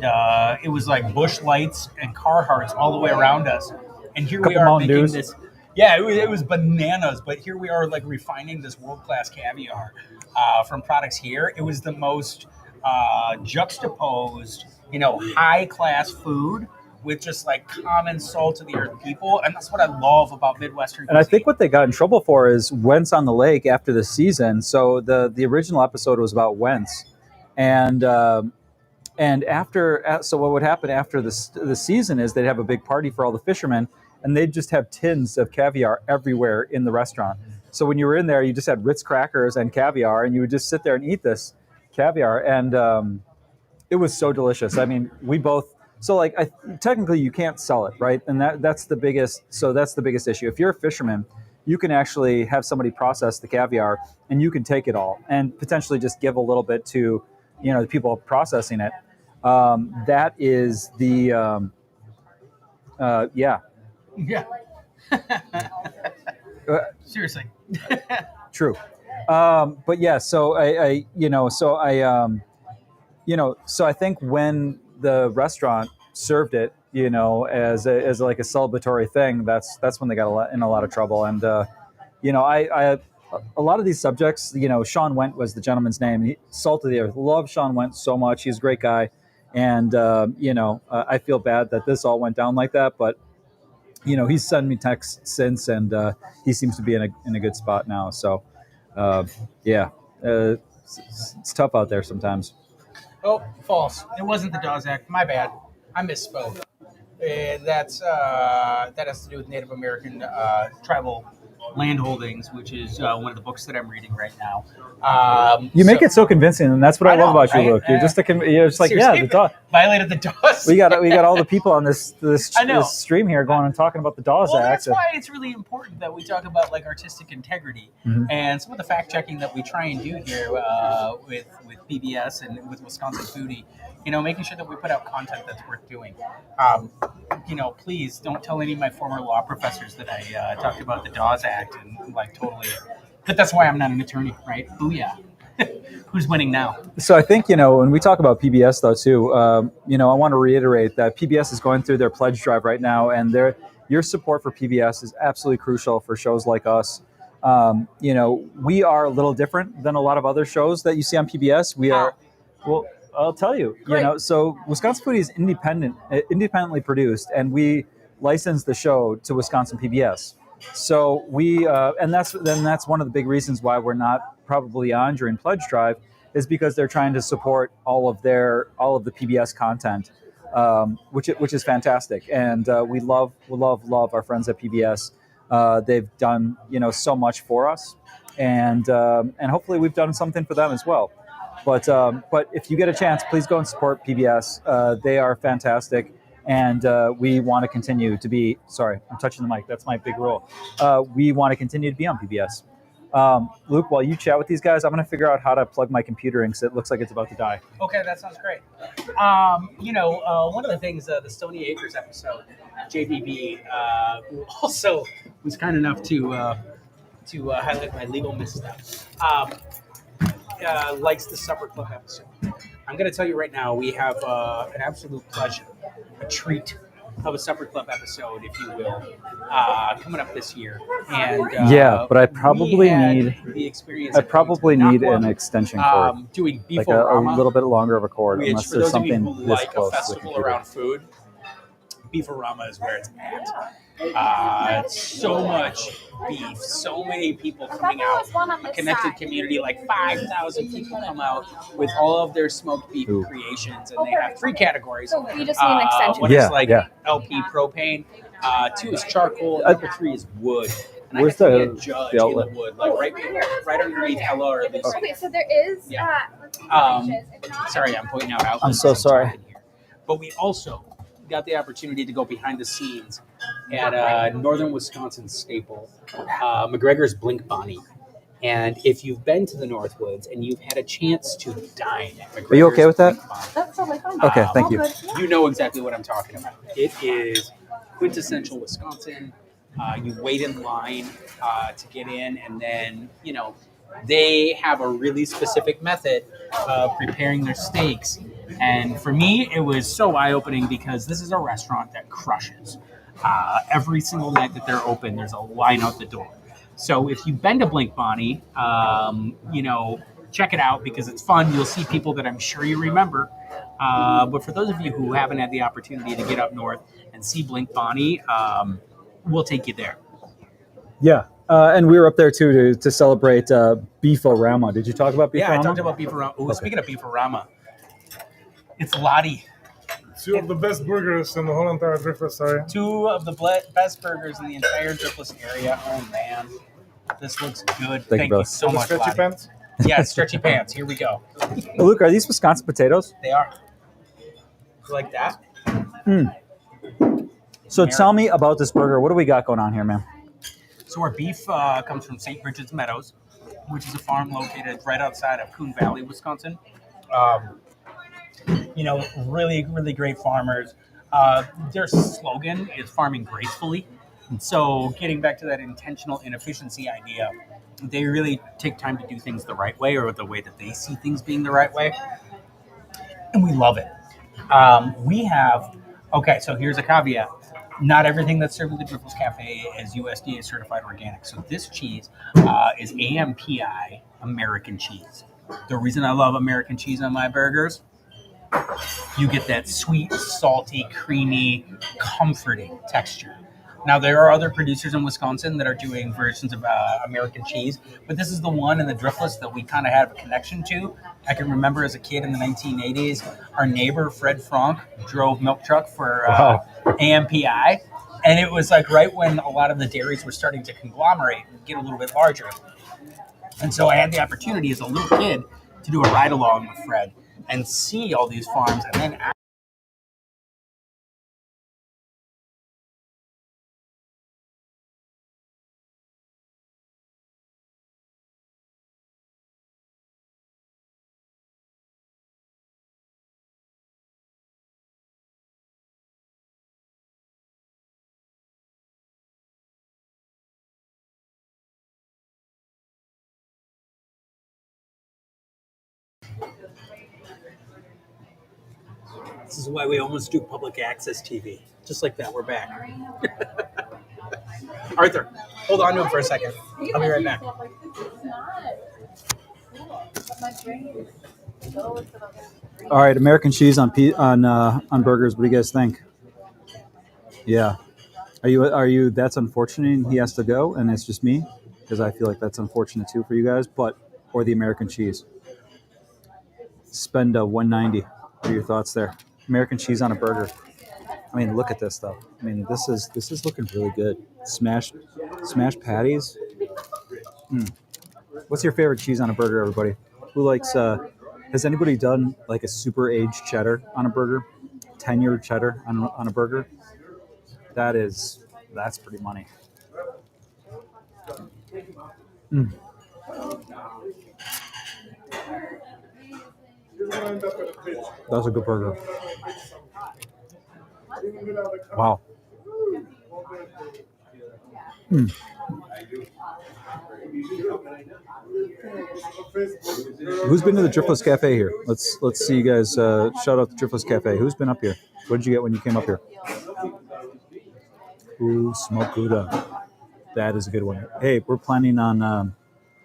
it was like bush lights and Carhartts all the way around us. And here we are making this. Yeah, it was bananas. But here we are, like, refining this world-class caviar from products here. It was the most juxtaposed, high-class food with just like common salt of the earth people, and that's what I love about Midwestern cuisine. And I think what they got in trouble for is Wentz on the Lake after the season. So the original episode was about Wentz, and after, so what would happen after the season is they'd have a big party for all the fishermen, and they'd just have tins of caviar everywhere in the restaurant. So when you were in there, you just had Ritz crackers and caviar, and you would just sit there and eat this caviar, and it was so delicious. I mean, we both. So like, technically you can't sell it, right? And that's the biggest issue. If you're a fisherman, you can actually have somebody process the caviar, and you can take it all and potentially just give a little bit to, the people processing it. That is the, yeah. Yeah. Seriously. True. But yeah, so so I think when the restaurant served it, as like a celebratory thing, that's when they got in a lot of trouble. And, I a lot of these subjects, Sean Went was the gentleman's name. Salt of the earth. Love Sean Went so much. He's a great guy. And, I feel bad that this all went down like that, but he's sent me texts since, and he seems to be in a good spot now. So, it's tough out there sometimes. Oh, false. It wasn't the Dawes Act. My bad. I misspoke. That has to do with Native American tribal land holdings, which is one of the books that I'm reading right now. You make it so convincing, and that's what I love about you, right? Luke. You're just like, the Dawes. Violated the Dawes. We got all the people on this I know. stream here going and talking about the Dawes Well, Act. that's why it's really important that we talk about like artistic integrity and some of the fact checking that we try and do here with PBS and with Wisconsin Foodie. Making sure that we put out content that's worth doing. Please don't tell any of my former law professors that I talked about the Dawes Act and like totally. But that's why I'm not an attorney, right? Booyah. Who's winning now? So I think, when we talk about PBS, though, too, I want to reiterate that PBS is going through their pledge drive right now, and your support for PBS is absolutely crucial for shows like us. We are a little different than a lot of other shows that you see on PBS. We are, well, I'll tell you, so Wisconsin Foodie is independently produced, and we license the show to Wisconsin PBS. So we, and that's one of the big reasons why we're not probably on during pledge drive, is because they're trying to support all of the PBS content, which is fantastic. And we love our friends at PBS. They've done so much for us, and hopefully we've done something for them as well. But if you get a chance, please go and support PBS. They are fantastic. And we want to continue to be, sorry, I'm touching the mic. That's my big rule. We want to continue to be on PBS. Luke, while you chat with these guys, I'm going to figure out how to plug my computer in because it looks like it's about to die. Okay, that sounds great. One of the things, the Stony Acres episode, JBB, who also was kind enough to highlight my legal misstep, likes the Supper Club episode. I'm going to tell you right now, we have an absolute pleasure, a treat of a Supper Club episode, if you will, coming up this year. And but I probably need the experience. An extension cord, doing like a little bit longer of a cord, which, unless for there's those of you something who this like close a to the festival computer. around food, Beeforama is where it's at. So much beef, so many people coming out, a connected community, like 5,000 people come out with all of their smoked beef creations, and they have 3 categories. So we just need an extension. One is LP propane, 2 is charcoal, and number 3 is wood. And Where's I have to the be a judge the in the outlet? wood, like right underneath Ella or Lucy. Okay, so there is. Sorry, I'm pointing out outlets. I'm so sorry. But we also got the opportunity to go behind the scenes at northern Wisconsin staple, McGregor's Blink Bonnie. And if you've been to the Northwoods and you've had a chance to dine at McGregor's, Are you okay with that? Blink Bonnie, That's totally fine. Okay, thank you. you know exactly what I'm talking about. It is quintessential Wisconsin. You wait in line to get in, and then, they have a really specific method of preparing their steaks. And for me, it was so eye-opening because this is a restaurant that crushes. Every single night that they're open, there's a line out the door. So if you've been to Blink Bonnie, check it out because it's fun. You'll see people that I'm sure you remember. But for those of you who haven't had the opportunity to get up north and see Blink Bonnie, we'll take you there. Yeah. And we were up there too to celebrate Beeforama. Did you talk about Beeforama? Yeah, I talked about Beeforama. Oh, speaking of Beeforama, it's Lottie. 2 of the best burgers in the whole entire Driftless area. 2 of the best burgers in the entire Driftless area. Oh man, this looks good. Thank you so much, Stretchy Lottie. pants? Yeah, stretchy pants. Here we go. Luke, are these Wisconsin potatoes? They are. You like that? So tell me about this burger. What do we got going on here, man? So our beef comes from St. Bridget's Meadows, which is a farm located right outside of Coon Valley, Wisconsin. Really, really great farmers. Their slogan is farming gracefully. So getting back to that intentional inefficiency idea, they really take time to do things the right way or the way that they see things being the right way. And we love it. We have Okay, so here's a caveat. Not everything that's served at the Driftless Cafe is USDA certified organic. So this cheese is AMPI American cheese. The reason I love American cheese on my burgers, you get that sweet, salty, creamy, comforting texture. Now, there are other producers in Wisconsin that are doing versions of American cheese, but this is the one in the Driftless that we kind of have a connection to. I can remember as a kid in the 1980s, our neighbor, Fred Frank, drove milk truck for AMPI, and it was like right when a lot of the dairies were starting to conglomerate and get a little bit larger. And so I had the opportunity as a little kid to do a ride-along with Fred and see all these farms, and then this is why we almost do public access TV. Just like that, we're back. Arthur, hold on to him for a second. I'll be right back. All right, American cheese on burgers. What do you guys think? Yeah, are you? That's unfortunate. He has to go, and it's just me because I feel like that's unfortunate too for you guys. Or the American cheese. Spend $190. What are your thoughts there? American cheese on a burger. I mean, look at this though. I mean, this is looking really good. Smashed patties. What's your favorite cheese on a burger, everybody? Who likes? Has anybody done like a super aged cheddar on a burger? 10-year cheddar on a burger? That's pretty money. That's a good burger. Wow. Who's been to the Driftless Cafe here? Let's see you guys. Shout out the Driftless Cafe. Who's been up here? What did you get when you came up here? Ooh, smoked Gouda. That is a good one. Hey, we're planning on.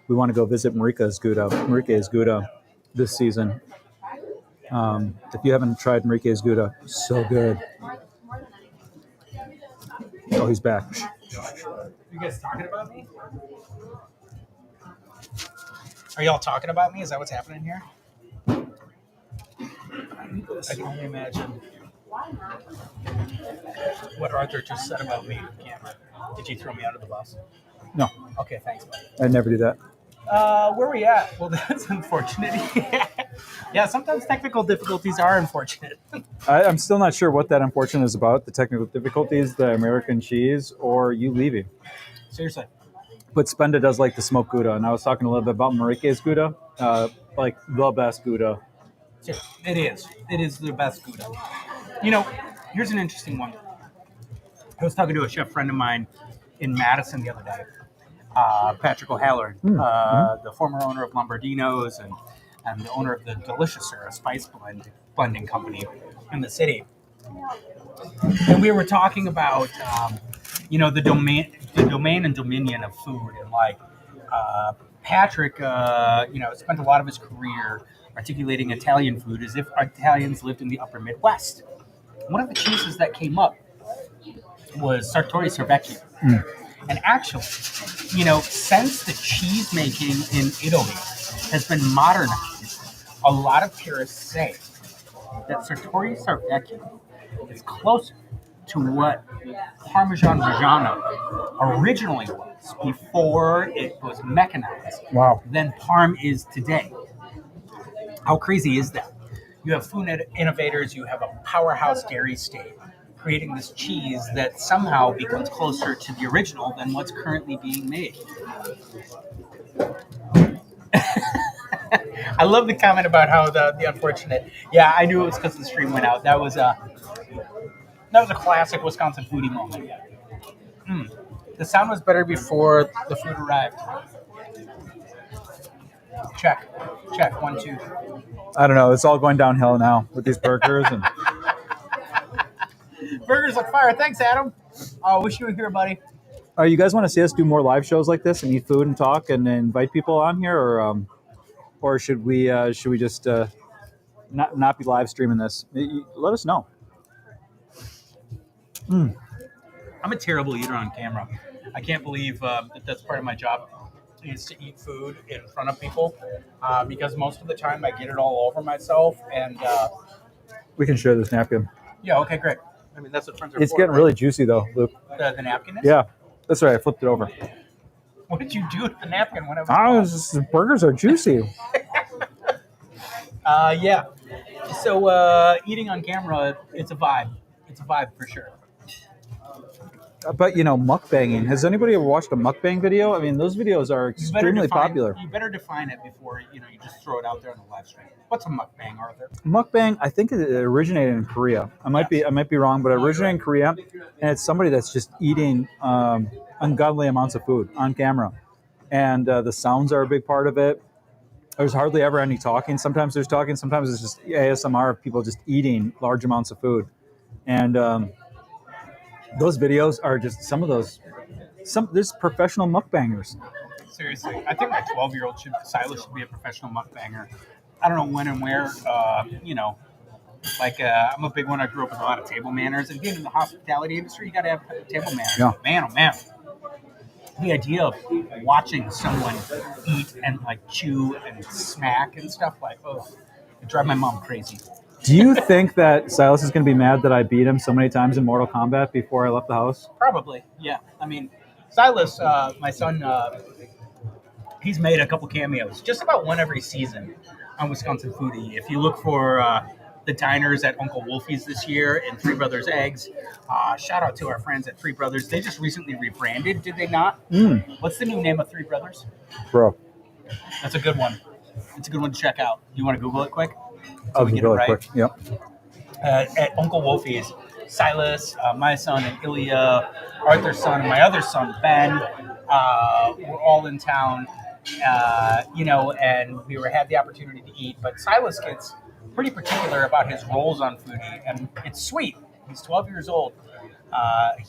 We want to go visit Marika's Gouda this season. If you haven't tried Marika's Gouda, so good. Oh, he's back. You guys talking about me? Are y'all talking about me? Is that what's happening here? I can only imagine what Arthur just said about me on camera. Did you throw me out of the bus? No. Okay, thanks, buddy. I never do that. Where are we at? Well, that's unfortunate. Yeah, sometimes technical difficulties are unfortunate. I'm still not sure what that unfortunate is about. The technical difficulties, the American cheese, or you leaving. Seriously. But Spenda does like the smoked Gouda, and I was talking a little bit about Marika's Gouda, like the best Gouda. It is. It is the best Gouda. You know, here's an interesting one. I was talking to a chef friend of mine in Madison the other day, Patrick O'Halloran, the former owner of Lombardino's and the owner of the Deliciouser, a spice blending company in the city. And we were talking about, the domain and dominion of food, and Patrick, spent a lot of his career articulating Italian food as if Italians lived in the upper Midwest. One of the cheeses that came up was Sartori Cervecchio. And actually, since the cheese making in Italy has been modernized, a lot of purists say that Sartori Cervecchio is closer to what Parmesan Reggiano originally was before it was mechanized than Parm is today. How crazy is that? You have food innovators, you have a powerhouse dairy state creating this cheese that somehow becomes closer to the original than what's currently being made. I love the comment about how the unfortunate. Yeah, I knew it was because the stream went out. That was a classic Wisconsin foodie moment. The sound was better before the food arrived. Check. 1, 2. I don't know. It's all going downhill now with these burgers. And Burgers look fire. Thanks, Adam. Wish you were here, buddy. You guys want to see us do more live shows like this and eat food and talk and invite people on here, or should we just not be live streaming this? Let us know. I'm a terrible eater on camera. I can't believe that that's part of my job is to eat food in front of people because most of the time I get it all over myself. And We can share this napkin. yeah, okay, great. I mean, that's what friends are It's for, getting right? really juicy though, Luke. The napkin is? Yeah, that's right. I flipped it over. What did you do with the napkin when I was The burgers are juicy. yeah. So eating on camera, it's a vibe. It's a vibe for sure. But mukbanging. Has anybody ever watched a mukbang video? I mean, those videos are extremely popular. You better define it before you just throw it out there on the live stream. What's a mukbang, Arthur? Mukbang, I think it originated in Korea. I might be wrong, but it originated in Korea, and it's somebody that's just eating ungodly amounts of food on camera, and the sounds are a big part of it. There's hardly ever any talking. Sometimes there's talking. Sometimes it's just ASMR of people just eating large amounts of food, and those videos are just some of those. There's professional mukbangers. Seriously, I think my 12-year-old Silas should be a professional mukbanger. I don't know when and where. I'm a big one. I grew up with a lot of table manners, and being in the hospitality industry, you got to have table manners. Yeah. Man, oh man. The idea of watching someone eat and chew and smack and stuff it drives my mom crazy. Do you think that Silas is going to be mad that I beat him so many times in Mortal Kombat before I left the house? Probably, yeah. I mean, Silas, my son, he's made a couple cameos, just about one every season on Wisconsin Foodie. If you look for the diners at Uncle Wolfie's this year and Three Brothers Eggs, shout out to our friends at Three Brothers. They just recently rebranded, did they not? What's the new name of Three Brothers? Bro. That's a good one. It's a good one to check out. You want to Google it quick? I'll we get it right. quick. Yep. At Uncle Wolfie's, Silas, my son, and Ilya, Arthur's son, and my other son, Ben, were all in town, and we had the opportunity to eat. But Silas gets pretty particular about his roles on Foodie, and it's sweet. He's 12 years old.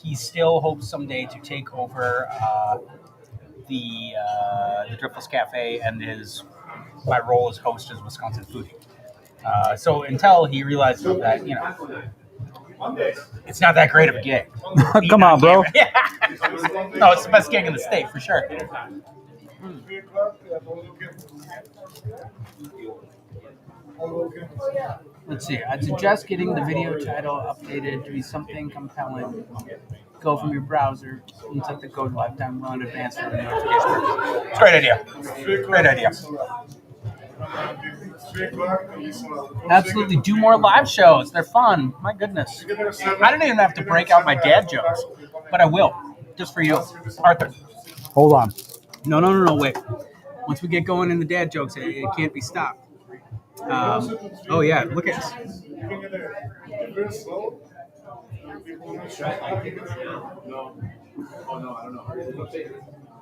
He still hopes someday to take over the Driftless Cafe, and my role as host as Wisconsin Foodie. So until he realizes that, it's not that great of a gig. Come on, bro. No, it's the best gig in the state, for sure. Let's see. I'd suggest getting the video title updated to be something compelling. Go from your browser and set the code lifetime well in advance for the notification purposes. It's a great idea. Great idea. Absolutely. Do more live shows. They're fun. My goodness. I don't even have to break out my dad jokes, but I will. Just for you. Arthur. Hold on. No, wait. Once we get going in the dad jokes, it can't be stopped. Oh, yeah. Look at this.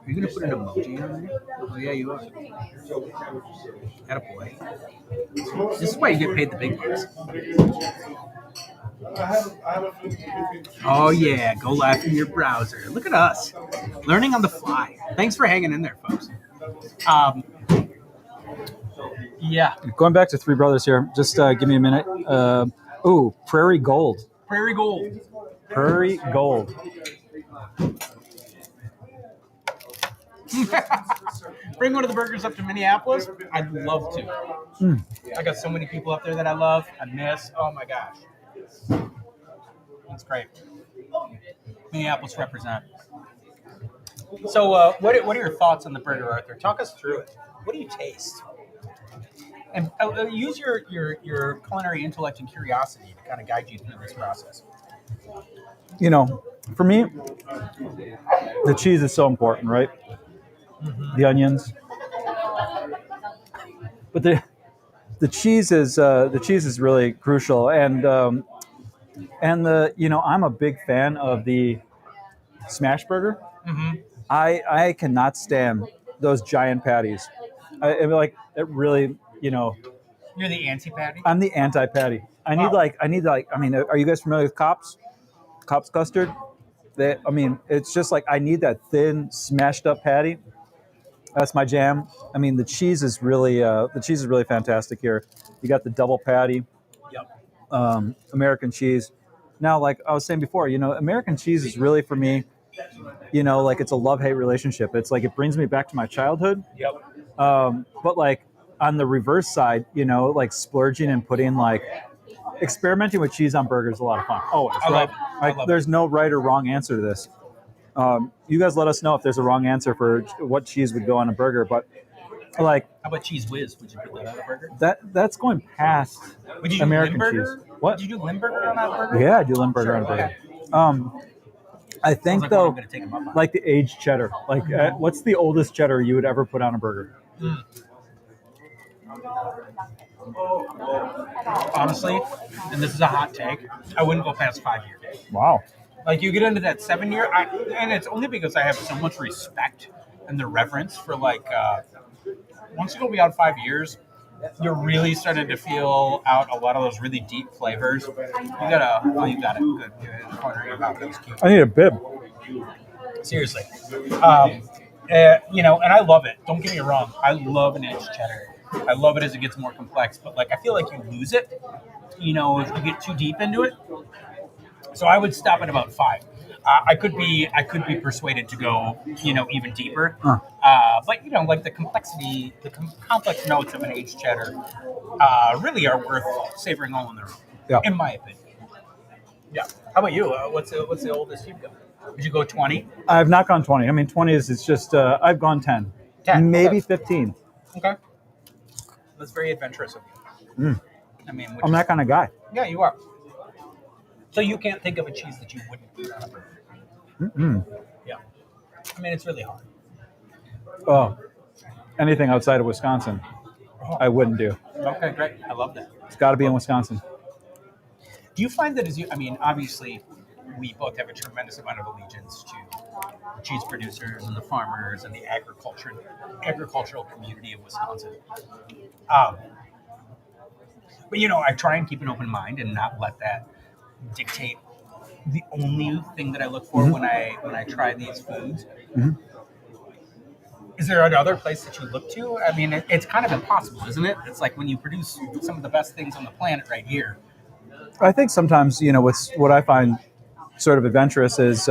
Are you going to put an emoji on there? Oh, yeah, you are. Attaboy. This is why you get paid the big bucks. Oh, yeah. Go live from your browser. Look at us. Learning on the fly. Thanks for hanging in there, folks. Yeah. Going back to Three Brothers here. Just give me a minute. Prairie Gold. Prairie Gold. Prairie Gold. Bring one of the burgers up to Minneapolis. I'd love to. I got so many people up there that I love. I miss. Oh my gosh. That's great. Minneapolis represent. So what are your thoughts on the burger, Arthur? Talk us through it. What do you taste? And use your culinary intellect and curiosity to kind of guide you through this process. For me, the cheese is so important, right? Mm-hmm. The onions, but the cheese is really crucial, and I'm a big fan of the smash burger. Mm-hmm. I cannot stand those giant patties. It really. You're the anti-patty? I'm the anti-patty. I need, are you guys familiar with Cops? Cops custard. It's just like I need that thin, smashed up patty. That's my jam. I mean, the cheese is really fantastic here. You got the double patty, American cheese. Now, like I was saying before, American cheese is really for me, like it's a love-hate relationship. It's like it brings me back to my childhood. But like on the reverse side, like splurging and putting like experimenting with cheese on burgers is a lot of fun. Always, right? There's no right or wrong answer to this. You guys let us know if there's a wrong answer for what cheese would go on a burger, but like How about cheese whiz? Would you put that on a burger? that's going past Would you do American Limburger? cheese. What? Would you do Limburger on that burger? Yeah, I do Limburger on a burger. I think Sounds like though, I'm gonna take 'em up on. like the aged cheddar. Like, what's the oldest cheddar you would ever put on a burger? Honestly, and this is a hot take, I wouldn't go past 5 years. Wow. Like you get into that 7 year, and it's only because I have so much respect and the reverence for like. Once you go beyond 5 years, you're really starting to feel out a lot of those really deep flavors. You got it. Good. Corner about those cute. I need a bib. Seriously. And I love it. Don't get me wrong. I love an aged cheddar. I love it as it gets more complex, but like I feel like you lose it, if you get too deep into it. So I would stop at about 5. I could be persuaded to go, even deeper. But like the complexity, the complex notes of an aged cheddar, really are worth savoring all on their own, in my opinion. Yeah. How about you? What's the oldest you've got? Would you go 20? I've not gone 20. I mean, 20 it's just, I've gone 10. 10, Maybe okay. 15. Okay. That's very adventurous of you. I mean, I'm that kind of guy. Yeah, you are. So you can't think of a cheese that you wouldn't put on a burger. Yeah. I mean, it's really hard. Oh, anything outside of Wisconsin, I wouldn't do. Okay, great. I love that. It's got to be in Wisconsin. Do you find that obviously, we both have a tremendous amount of allegiance to the cheese producers and the farmers and the agricultural community of Wisconsin. But I try and keep an open mind and not let that dictate the only thing that I look for when I try these foods. Is there another place that you look to? I mean, it's kind of impossible, isn't it? It's like when you produce some of the best things on the planet right here. I think sometimes, what I find sort of adventurous is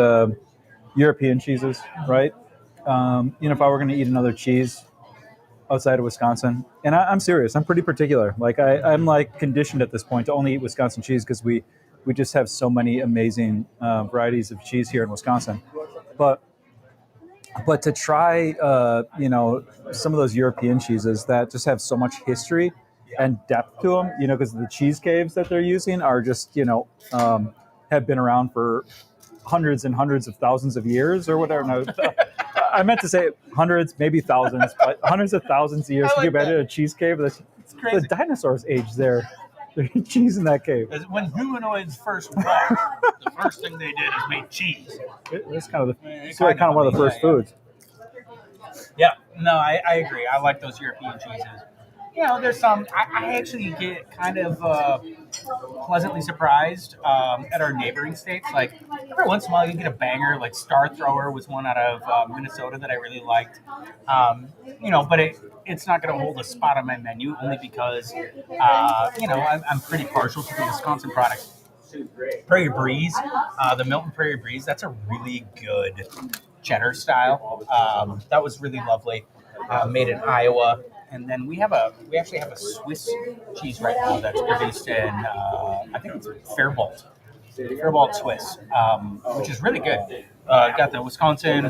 European cheeses, right? If I were going to eat another cheese outside of Wisconsin, and I'm serious, I'm pretty particular. Like I'm like conditioned at this point to only eat Wisconsin cheese because we just have so many amazing varieties of cheese here in Wisconsin. But to try, some of those European cheeses that just have so much history and depth to them, because the cheese caves that they're using are just, have been around for hundreds and hundreds of thousands of years or whatever. No, I meant to say hundreds, maybe thousands, but hundreds of thousands of years to get back to a cheese cave. It's crazy. The dinosaurs aged their cheese in that cave. When humanoids first walked, the first thing they did is make cheese. It's kind of one of the first foods. Yeah, no, I agree. I like those European cheeses. There's some. I actually get kind of pleasantly surprised at our neighboring states. Like every once in a while, you get a banger. Like Star Thrower was one out of Minnesota that I really liked. But it's not going to hold a spot on my menu only because I'm pretty partial to the Wisconsin product. Prairie Breeze, the Milton Prairie Breeze. That's a really good cheddar style. That was really lovely. Made in Iowa. And then we actually have a Swiss cheese right now that's produced in I think it's Faribault Swiss, which is really good. Got the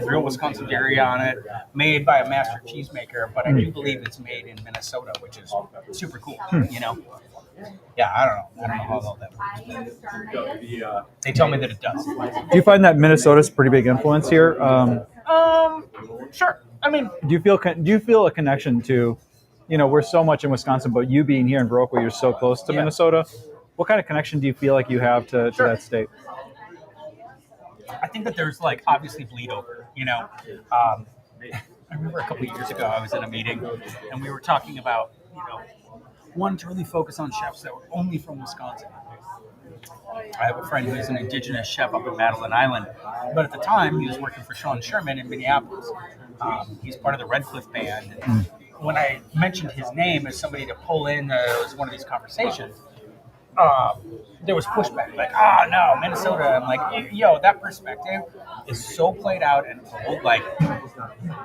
real Wisconsin dairy on it, made by a master cheesemaker, but I do believe it's made in Minnesota, which is super cool. Yeah, I don't know how all that works. They tell me that it does. Do you find that Minnesota's a pretty big influence here? Sure. I mean, do you feel a connection to, we're so much in Wisconsin, but you being here in Baroque, you're so close to Minnesota. What kind of connection do you feel like you have to that state? I think that there's obviously bleed over. I remember a couple of years ago I was in a meeting and we were talking about wanting to really focus on chefs that were only from Wisconsin. I have a friend who's an indigenous chef up in Madeline Island, but at the time he was working for Sean Sherman in Minneapolis. He's part of the Red Cliff Band. And when I mentioned his name as somebody to pull in as one of these conversations, there was pushback, like, no, Minnesota. I'm like, yo, that perspective is so played out and old. Like,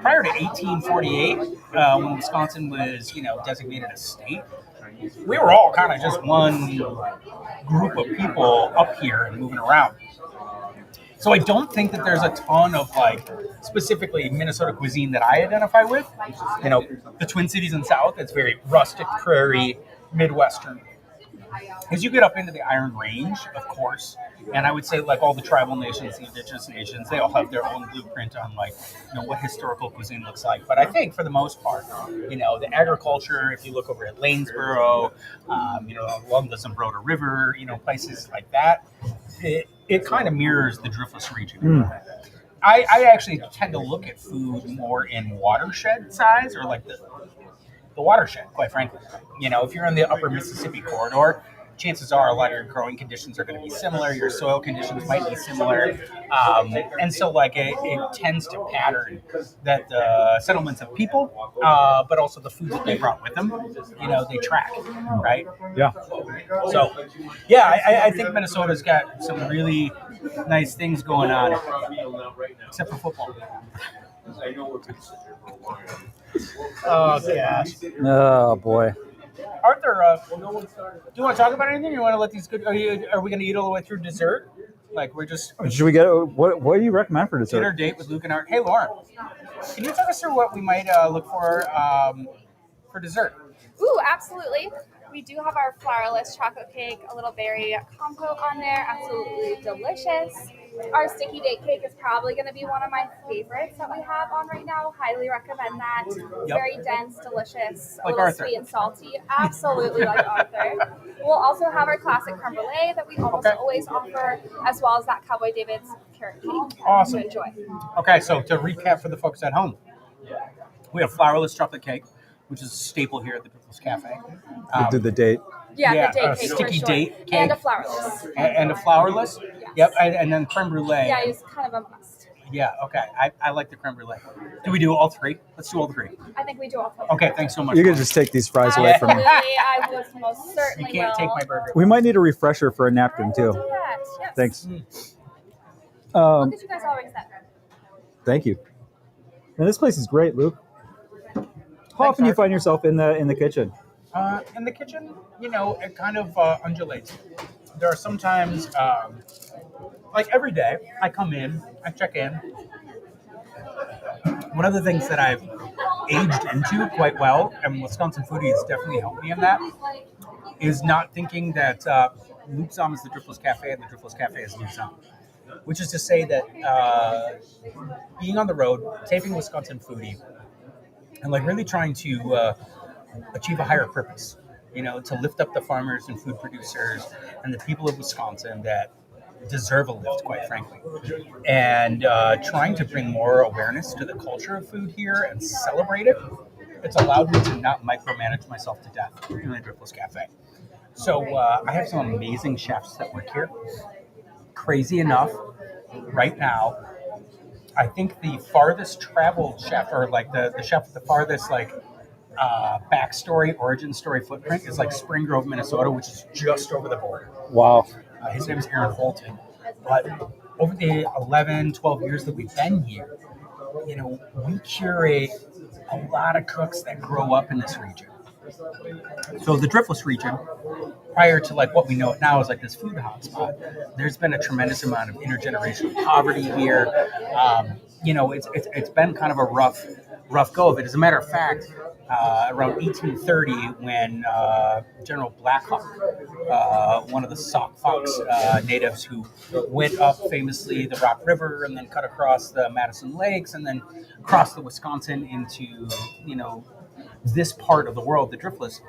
prior to 1848, when Wisconsin was, designated a state, we were all kind of just one group of people up here and moving around. So I don't think that there's a ton of specifically Minnesota cuisine that I identify with. The Twin Cities and South, it's very rustic, prairie, Midwestern. As you get up into the Iron Range, of course, and I would say all the tribal nations, the indigenous nations, they all have their own blueprint on what historical cuisine looks like. But I think for the most part, the agriculture, if you look over at Lanesboro, along the Zumbrota River, places like that, it kind of mirrors the Driftless region. I actually tend to look at food more in watershed size, or the watershed, quite frankly. If you're in the upper Mississippi corridor, chances are a lot of your growing conditions are going to be similar. Your soil conditions might be similar. And so it tends to pattern that the settlements of people, but also the food that they brought with them, they track, right? Yeah. So, yeah, I think Minnesota's got some really nice things going on, except for football. Oh, gosh. Oh, boy. Arthur, do you want to talk about anything? You want to let these good? Are we going to eat all the way through dessert? We're just. Should we get what do you recommend for dessert? Dinner date with Luke and Art. Hey, Lauren, can you talk us through what we might look for dessert? Ooh, absolutely. We do have our flourless chocolate cake, a little berry compote on there. Absolutely delicious. Our sticky date cake is probably going to be one of my favorites that we have on right now. Highly recommend that. Yep. Very dense, delicious, a Like little Arthur. sweet and salty. Absolutely like Arthur. We'll also have our classic creme brulee that we almost always offer, as well as that Cowboy David's carrot cake Awesome. to enjoy. Okay, so to recap for the folks at home, we have flourless chocolate cake, which is a staple here at the Driftless Cafe. Do the date. Yeah, the date cake for sticky sure. date cake. And a flourless. And a flourless? Yes. Yep, and then creme brulee. Yeah, it's kind of a must. Yeah, okay. I like the creme brulee. Do we do all three? Let's do all three. I think we do all. Okay, thanks so much. You can just take these fries away from me. Absolutely, I would most You certainly can't take will. my burger. We might need a refresher for a napkin too. Do that, yes. Thanks. Look at you guys always set. Thank you. And this place is great, Luke. How often do you Art. find yourself in the kitchen? In the kitchen, it kind of undulates. There are sometimes, every day, I come in, I check in. One of the things that I've aged into quite well, and Wisconsin Foodie has definitely helped me in that, is not thinking that Luke Zom is the Driftless Cafe and the Driftless Cafe is Luke Zom. Which is to say that being on the road, taping Wisconsin Foodie, and really trying to achieve a higher purpose, to lift up the farmers and food producers and the people of Wisconsin that deserve a lift, quite frankly, and trying to bring more awareness to the culture of food here and celebrate it. It's allowed me to not micromanage myself to death in the Driftless Cafe. So I have some amazing chefs that work here. Crazy enough, right now, I think the farthest traveled chef, or the chef with the farthest backstory, origin story footprint is Spring Grove, Minnesota, which is just over the border. Wow. His name is Aaron Holton. But over the 11, 12 years that we've been here, we curate a lot of cooks that grow up in this region. So the Driftless region, prior to what we know it now as this food hotspot, there's been a tremendous amount of intergenerational poverty here. It's been kind of a rough go of it. As a matter of fact, around 1830, when General Blackhawk, one of the Sauk Fox natives who went up famously the Rock River and then cut across the Madison Lakes and then crossed the Wisconsin into, this part of the world, the Driftless,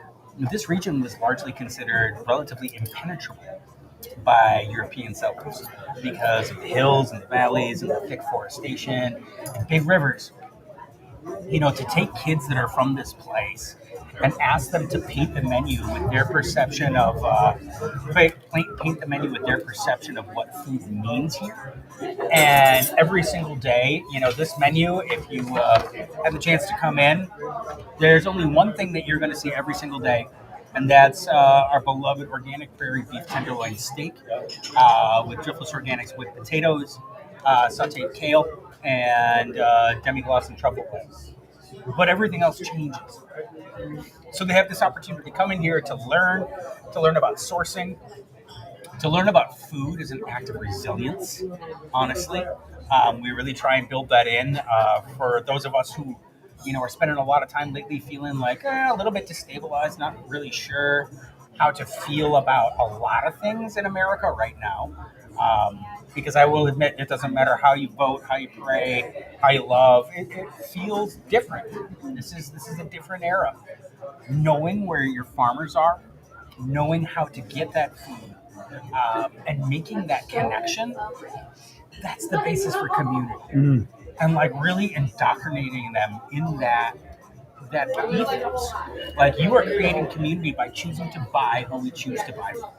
this region was largely considered relatively impenetrable by European settlers because of the hills and the valleys and the thick forestation and big rivers. To take kids that are from this place and ask them to paint the menu with their perception of paint the menu with their perception of what food means here. And every single day, this menu, if you have the chance to come in, there's only one thing that you're going to see every single day, and that's our beloved organic prairie beef tenderloin steak with Driftless Organics with potatoes, sauteed kale, and demi-glace and truffle glaze. But everything else changes. So they have this opportunity to come in here to learn about sourcing, to learn about food as an act of resilience, honestly. We really try and build that in for those of us who are spending a lot of time lately feeling like a little bit destabilized, not really sure how to feel about a lot of things in America right now. Because I will admit, it doesn't matter how you vote, how you pray, how you love. It feels different. This is a different era. Knowing where your farmers are, knowing how to get that food, and making that connection, that's the basis for community. Mm. And like really indoctrinating them in that ethos. Like you are creating community by choosing to buy who we choose to buy from.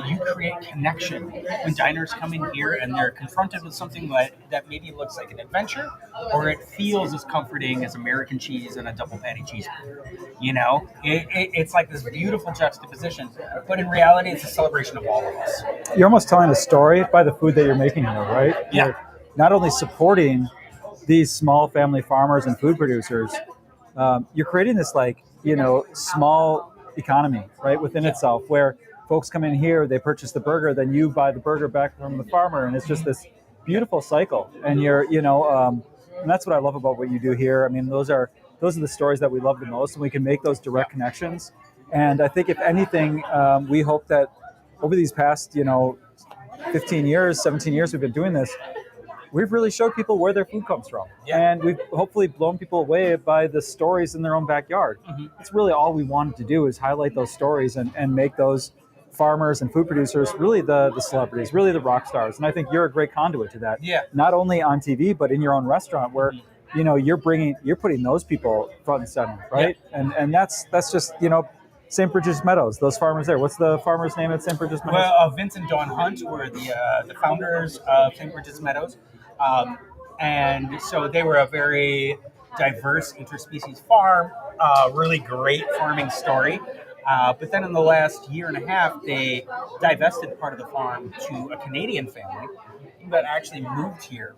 You create connection when diners come in here and they're confronted with something that maybe looks like an adventure, or it feels as comforting as American cheese and a double patty cheeseburger. It's like this beautiful juxtaposition, but in reality, it's a celebration of all of us. You're almost telling a story by the food that you're making here, right? Yeah. You're not only supporting these small family farmers and food producers, you're creating this small economy, right, within itself, where folks come in here, they purchase the burger, then you buy the burger back from the farmer, and it's just this beautiful cycle. And and that's what I love about what you do here. I mean, those are the stories that we love the most, and we can make those direct connections. And I think if anything, we hope that over these past 15 years, 17 years we've been doing this, we've really showed people where their food comes from. Yeah. And we've hopefully blown people away by the stories in their own backyard. Mm-hmm. That's really all we wanted to do, is highlight those stories and make those farmers and food producers really the celebrities, really the rock stars. And I think you're a great conduit to that. Yeah. Not only on TV, but in your own restaurant where, you're putting those people front and center, right? Yeah. And that's just, St. Bridget's Meadows, those farmers there. What's the farmer's name at St. Bridget's Meadows? Well, Vince and Dawn Hunt were the founders of St. Bridget's Meadows. And so they were a very diverse interspecies farm, really great farming story. But then in the last year and a half, they divested part of the farm to a Canadian family that actually moved here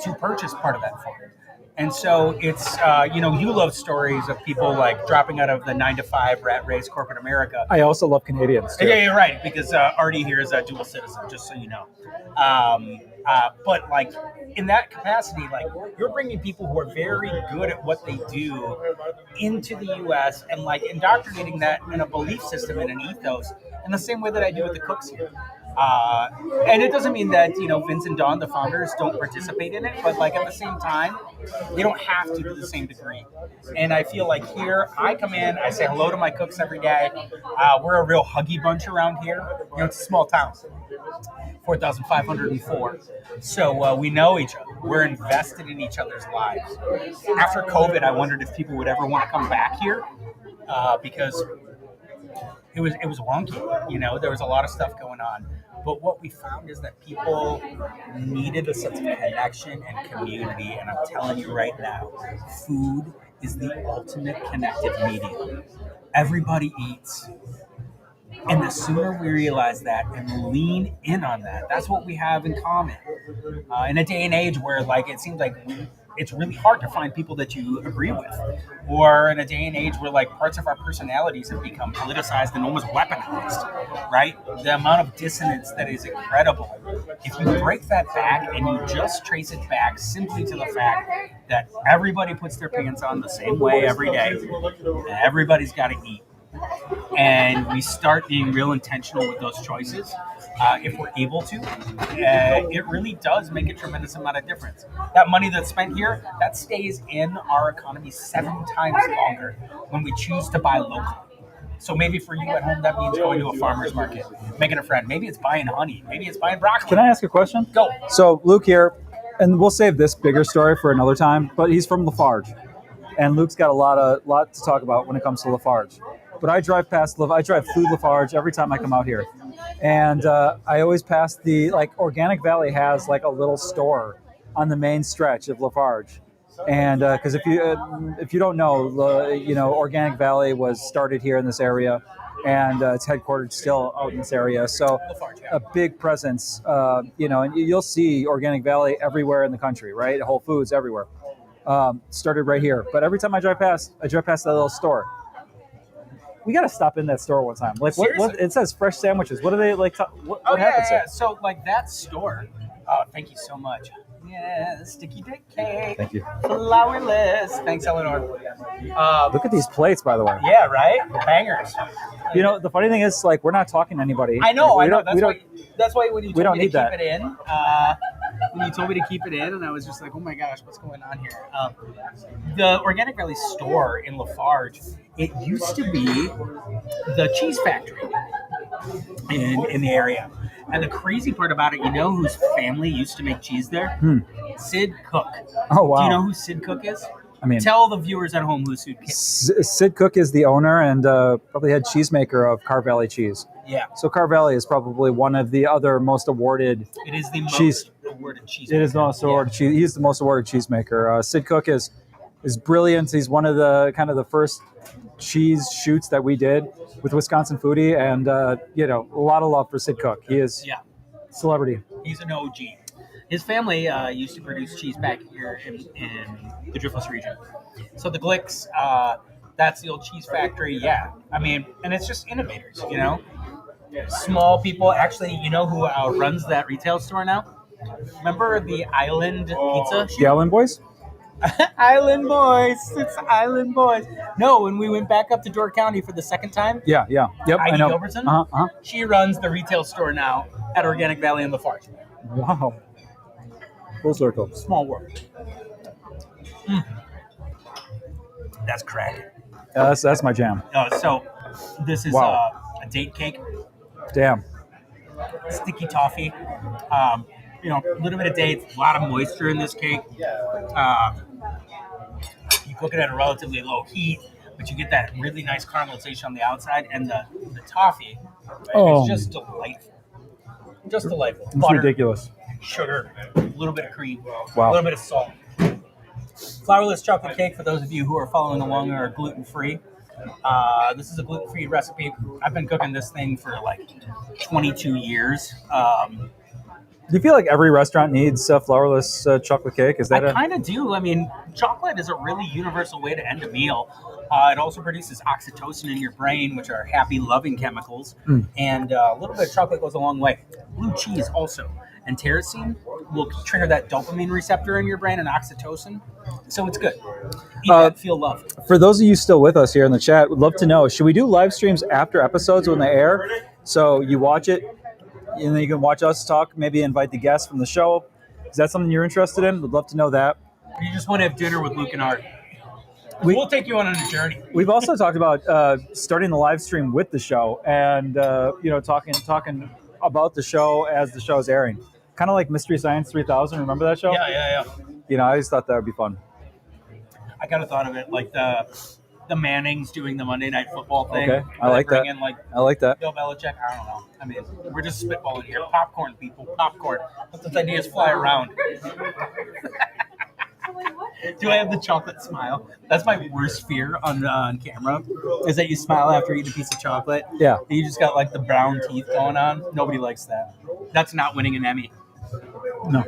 to purchase part of that farm. And so it's, you love stories of people like dropping out of the 9-to-5 rat race corporate America. I also love Canadians too. Yeah, you're right, because Artie here is a dual citizen, just so you know. But like in that capacity, like you're bringing people who are very good at what they do into the U.S. and like indoctrinating that in a belief system and an ethos in the same way that I do with the cooks here. And it doesn't mean that, Vince and Dawn, the founders, don't participate in it, but like at the same time, they don't have to the same degree. And I feel like here, I come in, I say hello to my cooks every day. We're a real huggy bunch around here. It's a small town, 4,504. So we know each other. We're invested in each other's lives. After COVID, I wondered if people would ever want to come back here because it was wonky. There was a lot of stuff going on. But what we found is that people needed a sense of connection and community. And I'm telling you right now, food is the ultimate connective medium. Everybody eats. And the sooner we realize that and lean in on that, that's what we have in common. In a day and age where it seems like it's really hard to find people that you agree with, or in a day and age where parts of our personalities have become politicized and almost weaponized, right? The amount of dissonance that is incredible. If you break that back and you just trace it back simply to the fact that everybody puts their pants on the same way every day, and everybody's got to eat, and we start being real intentional with those choices, if we're able to, it really does make a tremendous amount of difference. That money that's spent here, that stays in our economy 7 times longer when we choose to buy local. So maybe for you at home, that means going to a farmer's market, making a friend. Maybe it's buying honey. Maybe it's buying broccoli. Can I ask a question? Go. So Luke here, and we'll save this bigger story for another time, but he's from Lafarge. and Luke's got a lot to talk about when it comes to Lafarge. But I drive through Lafarge every time I come out here, and I always pass Organic Valley has like a little store on the main stretch of Lafarge, and because if you don't know, Organic Valley was started here in this area, and it's headquartered still out in this area. So a big presence, and you'll see Organic Valley everywhere in the country, right? Whole Foods everywhere. Started right here, but every time I drive past that little store. We got to stop in that store one time. Like what it says fresh sandwiches. What do they like? What happens there? So like that store. Oh, thank you so much. Yeah, sticky date cake. Thank you. Flourless. Thanks, Eleanor. Look at these plates, by the way. Yeah, right? Bangers. The funny thing is, like, we're not talking to anybody. I know. That's why when you told me to keep it in, when you told me to keep it in, and I was just like, oh my gosh, what's going on here? The Organic Valley store in Lafarge, it used to be the cheese factory in the area. And the crazy part about it, you know whose family used to make cheese there? Sid Cook. Oh, wow. Do you know who Sid Cook is? I mean, tell the viewers at home who Sid Cook is. Sid Cook is the owner and probably head cheesemaker of Car Valley Cheese. Yeah. So Car Valley is probably one of the other most awarded. It is the most awarded cheesemaker. It is the most awarded cheese. He's the most awarded cheesemaker. Sid Cook is brilliant. He's one of the kind of the first cheese shoots that we did with Wisconsin Foodie, and a lot of love for Sid Cook. He is celebrity. He's an OG. His family used to produce cheese back here in the Driftless region. So the Glicks, that's the old cheese factory. Yeah, I mean, and it's just innovators, small people. Actually, you know who runs that retail store now? Remember the Island Pizza? The Island Boys? Island Boys. It's Island Boys. No, when we went back up to Door County for the second time. Yeah. Yep, Heidi I know. Gilbertson, she runs the retail store now at Organic Valley in Lafarge. Wow. Full circle. Small world. That's crack. That's my jam. So this is a date cake. Damn. Sticky toffee. A little bit of dates, a lot of moisture in this cake. You cook it at a relatively low heat, but you get that really nice caramelization on the outside, and the toffee is just delightful. Just delightful. It's Butter, ridiculous. sugar, a little bit of cream, Wow. a little bit of salt. Flourless chocolate cake, for those of you who are following along, are gluten-free. This is a gluten-free recipe. I've been cooking this thing for like 22 years. Do you feel like every restaurant needs flourless chocolate cake? Is that I kind of do. I mean, chocolate is a really universal way to end a meal. It also produces oxytocin in your brain, which are happy, loving chemicals. And a little bit of chocolate goes a long way. Blue cheese also. And tyrosine will trigger that dopamine receptor in your brain and oxytocin. So it's good. Eat that, feel love. For those of you still with us here in the chat, would love to know, should we do live streams after episodes when they air? So you watch it, and then you can watch us talk, maybe invite the guests from the show. Is that something you're interested in? Would love to know that. You just want to have dinner with Luke and Art. We'll take you on a journey. We've also talked about starting the live stream with the show and talking about the show as the show is airing. Kind of like Mystery Science 3000. Remember that show? Yeah. I always thought that would be fun. I kind of thought of it like the Mannings doing the Monday Night Football thing. Okay, I like that. I like that. Bill Belichick. I don't know. I mean, we're just spitballing here. Popcorn, people. Popcorn. Let those ideas fly around. Do I have the chocolate smile? That's my worst fear on camera, is that you smile after eating a piece of chocolate. Yeah. And you just got like the brown teeth going on. Nobody likes that. That's not winning an Emmy. No.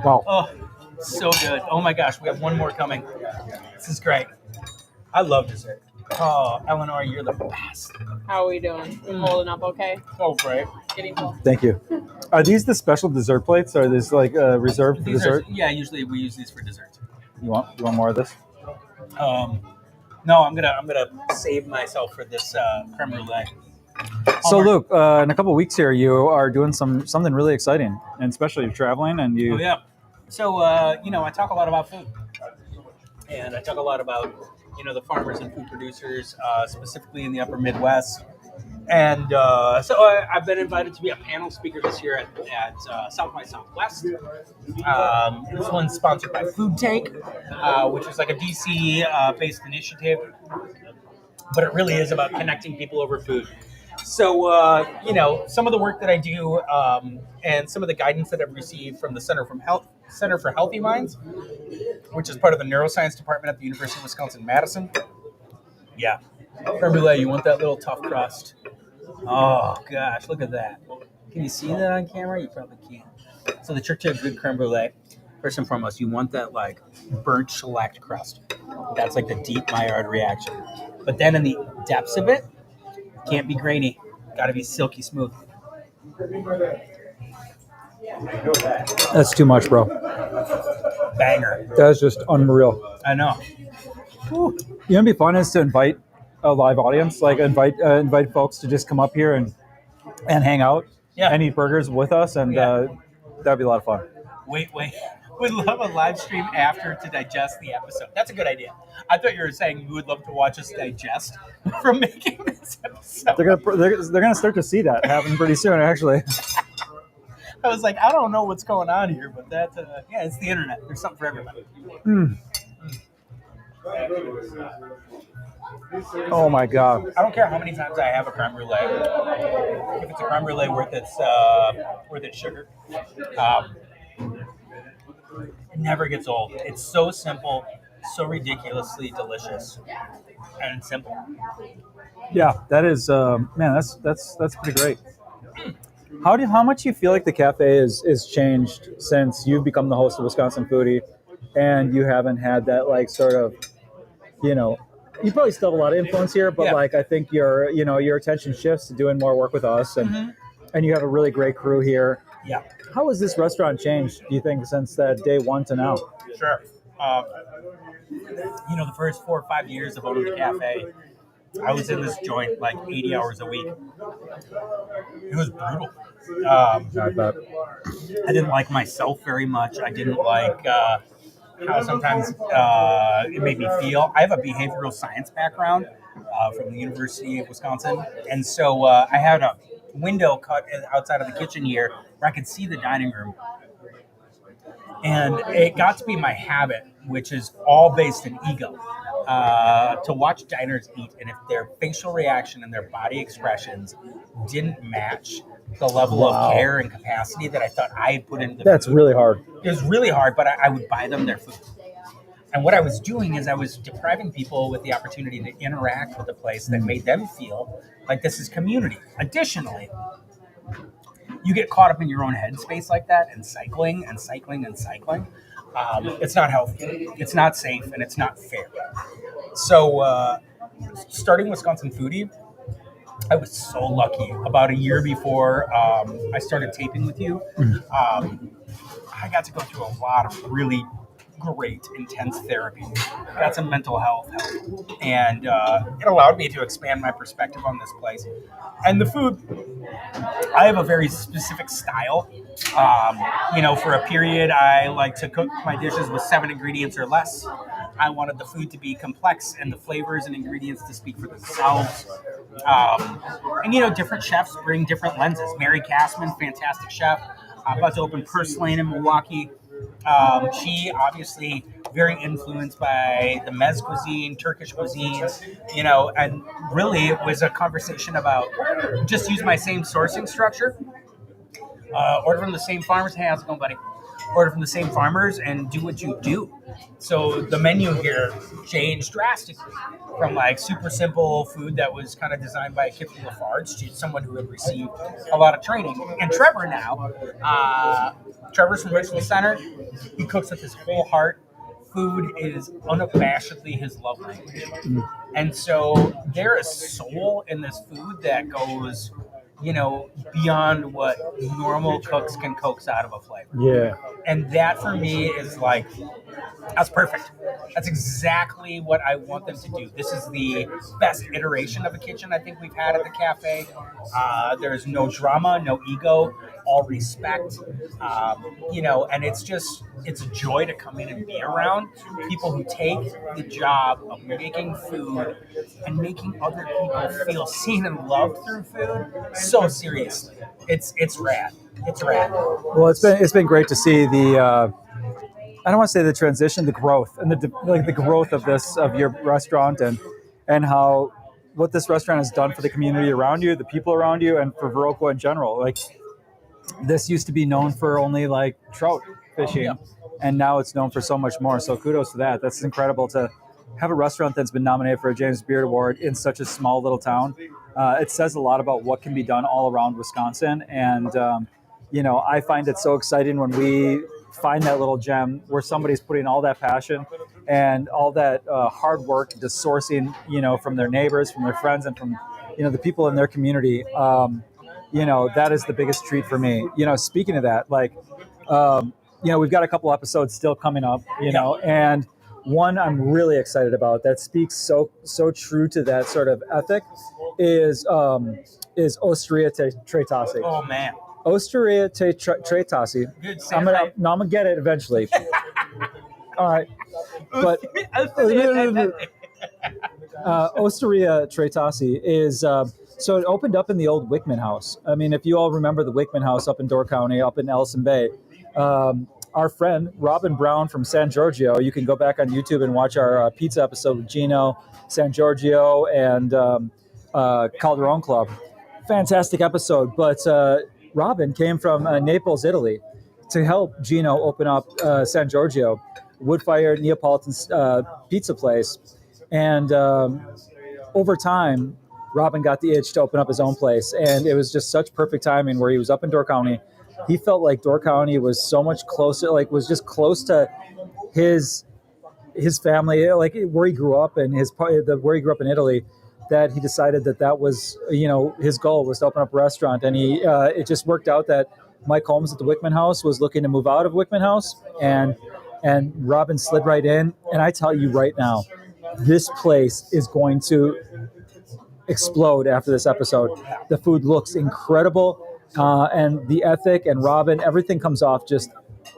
Wow. Oh, so good. Oh my gosh, we have one more coming. This is great. I love dessert. Oh, Eleanor, you're the best. How are we doing? I'm holding up okay? Oh, great. Getting full. Thank you. Are these the special dessert plates, or are these like reserved for dessert? Usually we use these for dessert. You want more of this? No, I'm gonna save myself for this creme brulee. So Luke, in a couple of weeks here, you are doing something really exciting, and especially you're traveling and you. Oh yeah. So I talk a lot about food, and I talk a lot about the farmers and food producers, specifically in the Upper Midwest. And I've been invited to be a panel speaker this year at South by Southwest. This one's sponsored by Food Tank, which is like a DC-based initiative, but it really is about connecting people over food. So, some of the work that I do and some of the guidance that I've received from the Center for Healthy Minds, which is part of the neuroscience department at the University of Wisconsin-Madison. Yeah. Creme brulee, you want that little tough crust. Oh, gosh, look at that. Can you see that on camera? You probably can't. So the trick to a good creme brulee, first and foremost, you want that, like, burnt shellacked crust. That's, like, the deep Maillard reaction. But then in the depths of it, can't be grainy. Got to be silky smooth. That's too much, bro. Banger. That's just unreal. I know. You know, what'd be fun is to invite a live audience, like invite folks to just come up here and hang out and eat burgers with us, and that'd be a lot of fun. Wait. Would love a live stream after to digest the episode. That's a good idea. I thought you were saying you would love to watch us digest from making this episode. They're gonna start to see that happen pretty soon, actually. I was like, I don't know what's going on here, but that's it's the internet. There's something for everybody. Oh my god! I don't care how many times I have a creme brulee. If it's a creme brulee worth its sugar, it never gets old. It's so simple, so ridiculously delicious, and simple. Yeah, that is man. That's pretty great. How much do you feel like the cafe is changed since you've become the host of Wisconsin Foodie, and you haven't had that like sort of, you probably still have a lot of influence here, but like I think your attention shifts to doing more work with us, and you have a really great crew here. Yeah. How has this restaurant changed, do you think, since that day one to now? Sure. The first 4 or 5 years of owning the cafe, I was in this joint like 80 hours a week. It was brutal. I didn't like myself very much. I didn't like how sometimes it made me feel. I have a behavioral science background from the University of Wisconsin. And so I had a window cut outside of the kitchen here where I could see the dining room. And it got to be my habit, which is all based in ego, to watch diners eat. And if their facial reaction and their body expressions didn't match the level of care and capacity that I thought I had put into the That's food, really hard. It was really hard, but I would buy them their food. And what I was doing is I was depriving people with the opportunity to interact with a place that made them feel like this is community. Additionally, you get caught up in your own headspace like that and cycling. It's not healthy, it's not safe, and it's not fair. So starting Wisconsin Foodie, I was so lucky. About a year before I started taping with you, I got to go through a lot of really great, intense therapy. Got some mental health help. And it allowed me to expand my perspective on this place. And the food, I have a very specific style. For a period, I like to cook my dishes with 7 ingredients or less. I wanted the food to be complex and the flavors and ingredients to speak for themselves. Different chefs bring different lenses. Mary Kassman, fantastic chef, about to open Purse Lane in Milwaukee. She obviously very influenced by the Mez cuisine, Turkish cuisine, and really it was a conversation about just use my same sourcing structure, order from the same farmers. Hey, how's it going, buddy? Order from the same farmers and do what you do. So the menu here changed drastically from like super simple food that was kind of designed by Kipling Lafarge to someone who had received a lot of training. And Trevor now, Trevor's from Richland Center. He cooks with his whole heart. Food is unabashedly his love language. And so there is soul in this food that goes, beyond what normal cooks can coax out of a flavor. Yeah. And that for me is like That's perfect. That's exactly what I want them to do. This is the best iteration of a kitchen I think we've had at the cafe. There's no drama, no ego, all respect. And it's a joy to come in and be around people who take the job of making food and making other people feel seen and loved through food so seriously. It's rad. It's rad. Well, it's been great to see the. I don't want to say the transition, the growth, and the growth of your restaurant, and how what this restaurant has done for the community around you, the people around you, and for Viroqua in general. Like, this used to be known for only like trout fishing, and now it's known for so much more. So kudos to that. That's incredible to have a restaurant that's been nominated for a James Beard Award in such a small little town. It says a lot about what can be done all around Wisconsin, and I find it so exciting when we find that little gem where somebody's putting all that passion and all that hard work into sourcing, from their neighbors, from their friends, and from, the people in their community. That is the biggest treat for me. Speaking of that, we've got a couple episodes still coming up, and one I'm really excited about that speaks so true to that sort of ethic is Osteria Tretasi. Oh man. Osteria Tretasi. I'm gonna get it eventually. All right, but Osteria Tretasi is so it opened up in the old Wickman House. I mean, if you all remember the Wickman House up in Door County, up in Ellison Bay, our friend Robin Brown from San Giorgio. You can go back on YouTube and watch our pizza episode with Gino, San Giorgio, and Calderon Club. Fantastic episode, but. Robin came from Naples, Italy, to help Gino open up San Giorgio, wood-fired Neapolitan pizza place. And over time, Robin got the itch to open up his own place. And it was just such perfect timing where he was up in Door County. He felt like Door County was so much closer, was just close to his family, like where he grew up and where he grew up in Italy, that he decided that was, his goal was to open up a restaurant. And it just worked out that Mike Holmes at the Wickman House was looking to move out of Wickman House, and Robin slid right in. And I tell you right now, this place is going to explode after this episode. The food looks incredible, and the ethic and Robin, everything comes off just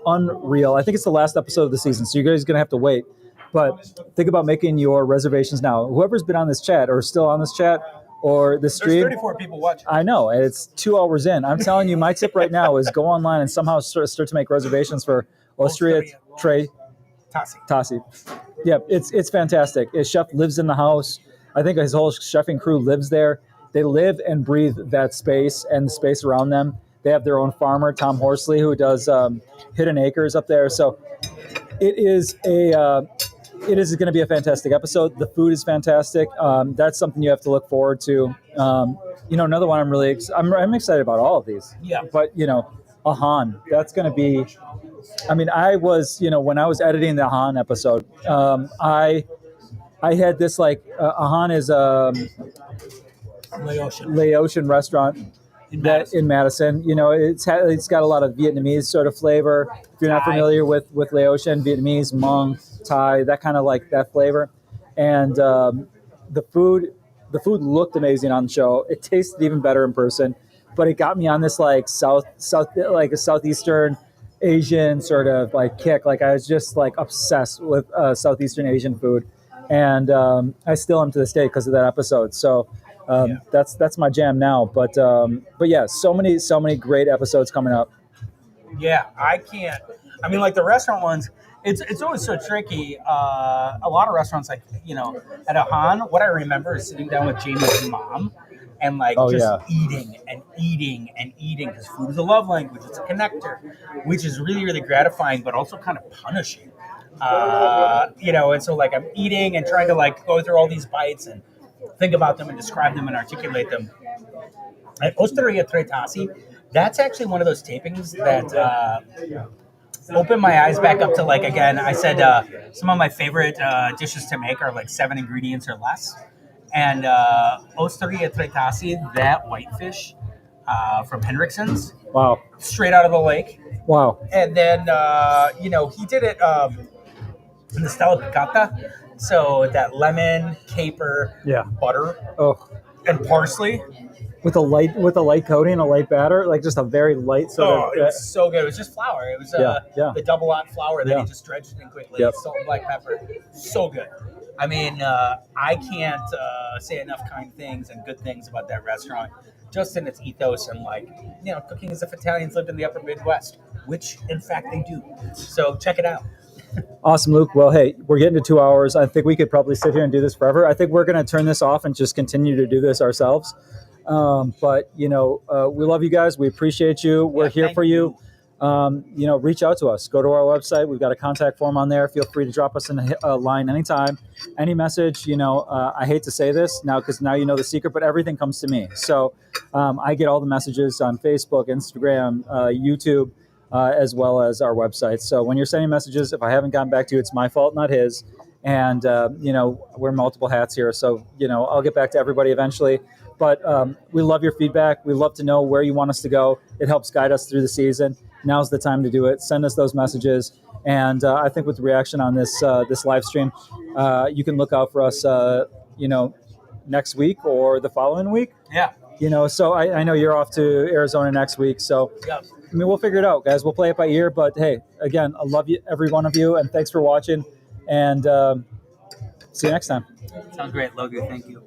unreal. I think it's the last episode of the season, so you guys are going to have to wait. But think about making your reservations now. Whoever's been on this chat or still on this chat or the stream. There's 34 people watching. I know, and it's 2 hours in. I'm telling you, my tip right now is go online and somehow start to make reservations for Osteria Tasi. Yeah, it's fantastic. His chef lives in the house. I think his whole chefing crew lives there. They live and breathe that space and the space around them. They have their own farmer, Tom Horsley, who does Hidden Acres up there. So it is going to be a fantastic episode. The food is fantastic. That's something you have to look forward to. Another one I'm excited about all of these. Yeah. But, Ahan, that's going to be, I was, when I was editing the Ahan episode, I had this Ahan is a Laotian restaurant in Madison. It's got a lot of Vietnamese sort of flavor. If you're not familiar with Laotian, Vietnamese, Hmong, Thai, that kind of that flavor. And the food looked amazing on the show. It tasted even better in person, but it got me on this a Southeastern Asian sort of kick. I was just obsessed with Southeastern Asian food, and I still am to this day because of that episode. So that's my jam now. But yeah, so many great episodes coming up. Yeah, I can't. The restaurant ones, it's always so tricky. A lot of restaurants, at Ahan, what I remember is sitting down with Jamie's mom and eating and eating and eating, because food is a love language. It's a connector, which is really, really gratifying, but also kind of punishing. And so I'm eating and trying to go through all these bites and think about them and describe them and articulate them. At Osteria Tretasi, that's actually one of those tapings that opened my eyes back up to again, I said some of my favorite dishes to make are 7 ingredients or less. And Osteria Tretasi, that whitefish from Henrikson's. Wow. Straight out of the lake. Wow. And then, he did it in the style of piccata. So that lemon, caper, Yeah. butter, Oh, and parsley. with a light coating, a light batter, like just a very light sort Oh, of. it was so good. It was just flour. It was Yeah. the double out flour that Yeah. he just dredged in quickly. Yep. Salt and black pepper. So good. I mean, I can't say enough kind things and good things about that restaurant, just in its ethos and cooking as if Italians lived in the upper Midwest, which in fact they do. So check it out. Awesome, Luke. Well, hey, we're getting to 2 hours. I think we could probably sit here and do this forever. I think we're going to turn this off and just continue to do this ourselves. But we love you guys. We appreciate you. We're here for you. Reach out to us. Go to our website. We've got a contact form on there. Feel free to drop us a line anytime, any message. I hate to say this now because now you know the secret, but everything comes to me. So I get all the messages on Facebook, Instagram, YouTube, as well as our website. So when you're sending messages, if I haven't gotten back to you, it's my fault, not his. And, we're multiple hats here. So, I'll get back to everybody eventually. But we love your feedback. We love to know where you want us to go. It helps guide us through the season. Now's the time to do it. Send us those messages. And I think with the reaction on this live stream, you can look out for us, next week or the following week. Yeah. So I know you're off to Arizona next week. So, Yeah. we'll figure it out, guys. We'll play it by ear. But, hey, again, I love you, every one of you. And thanks for watching. And see you next time. Sounds great. Love you. Thank you.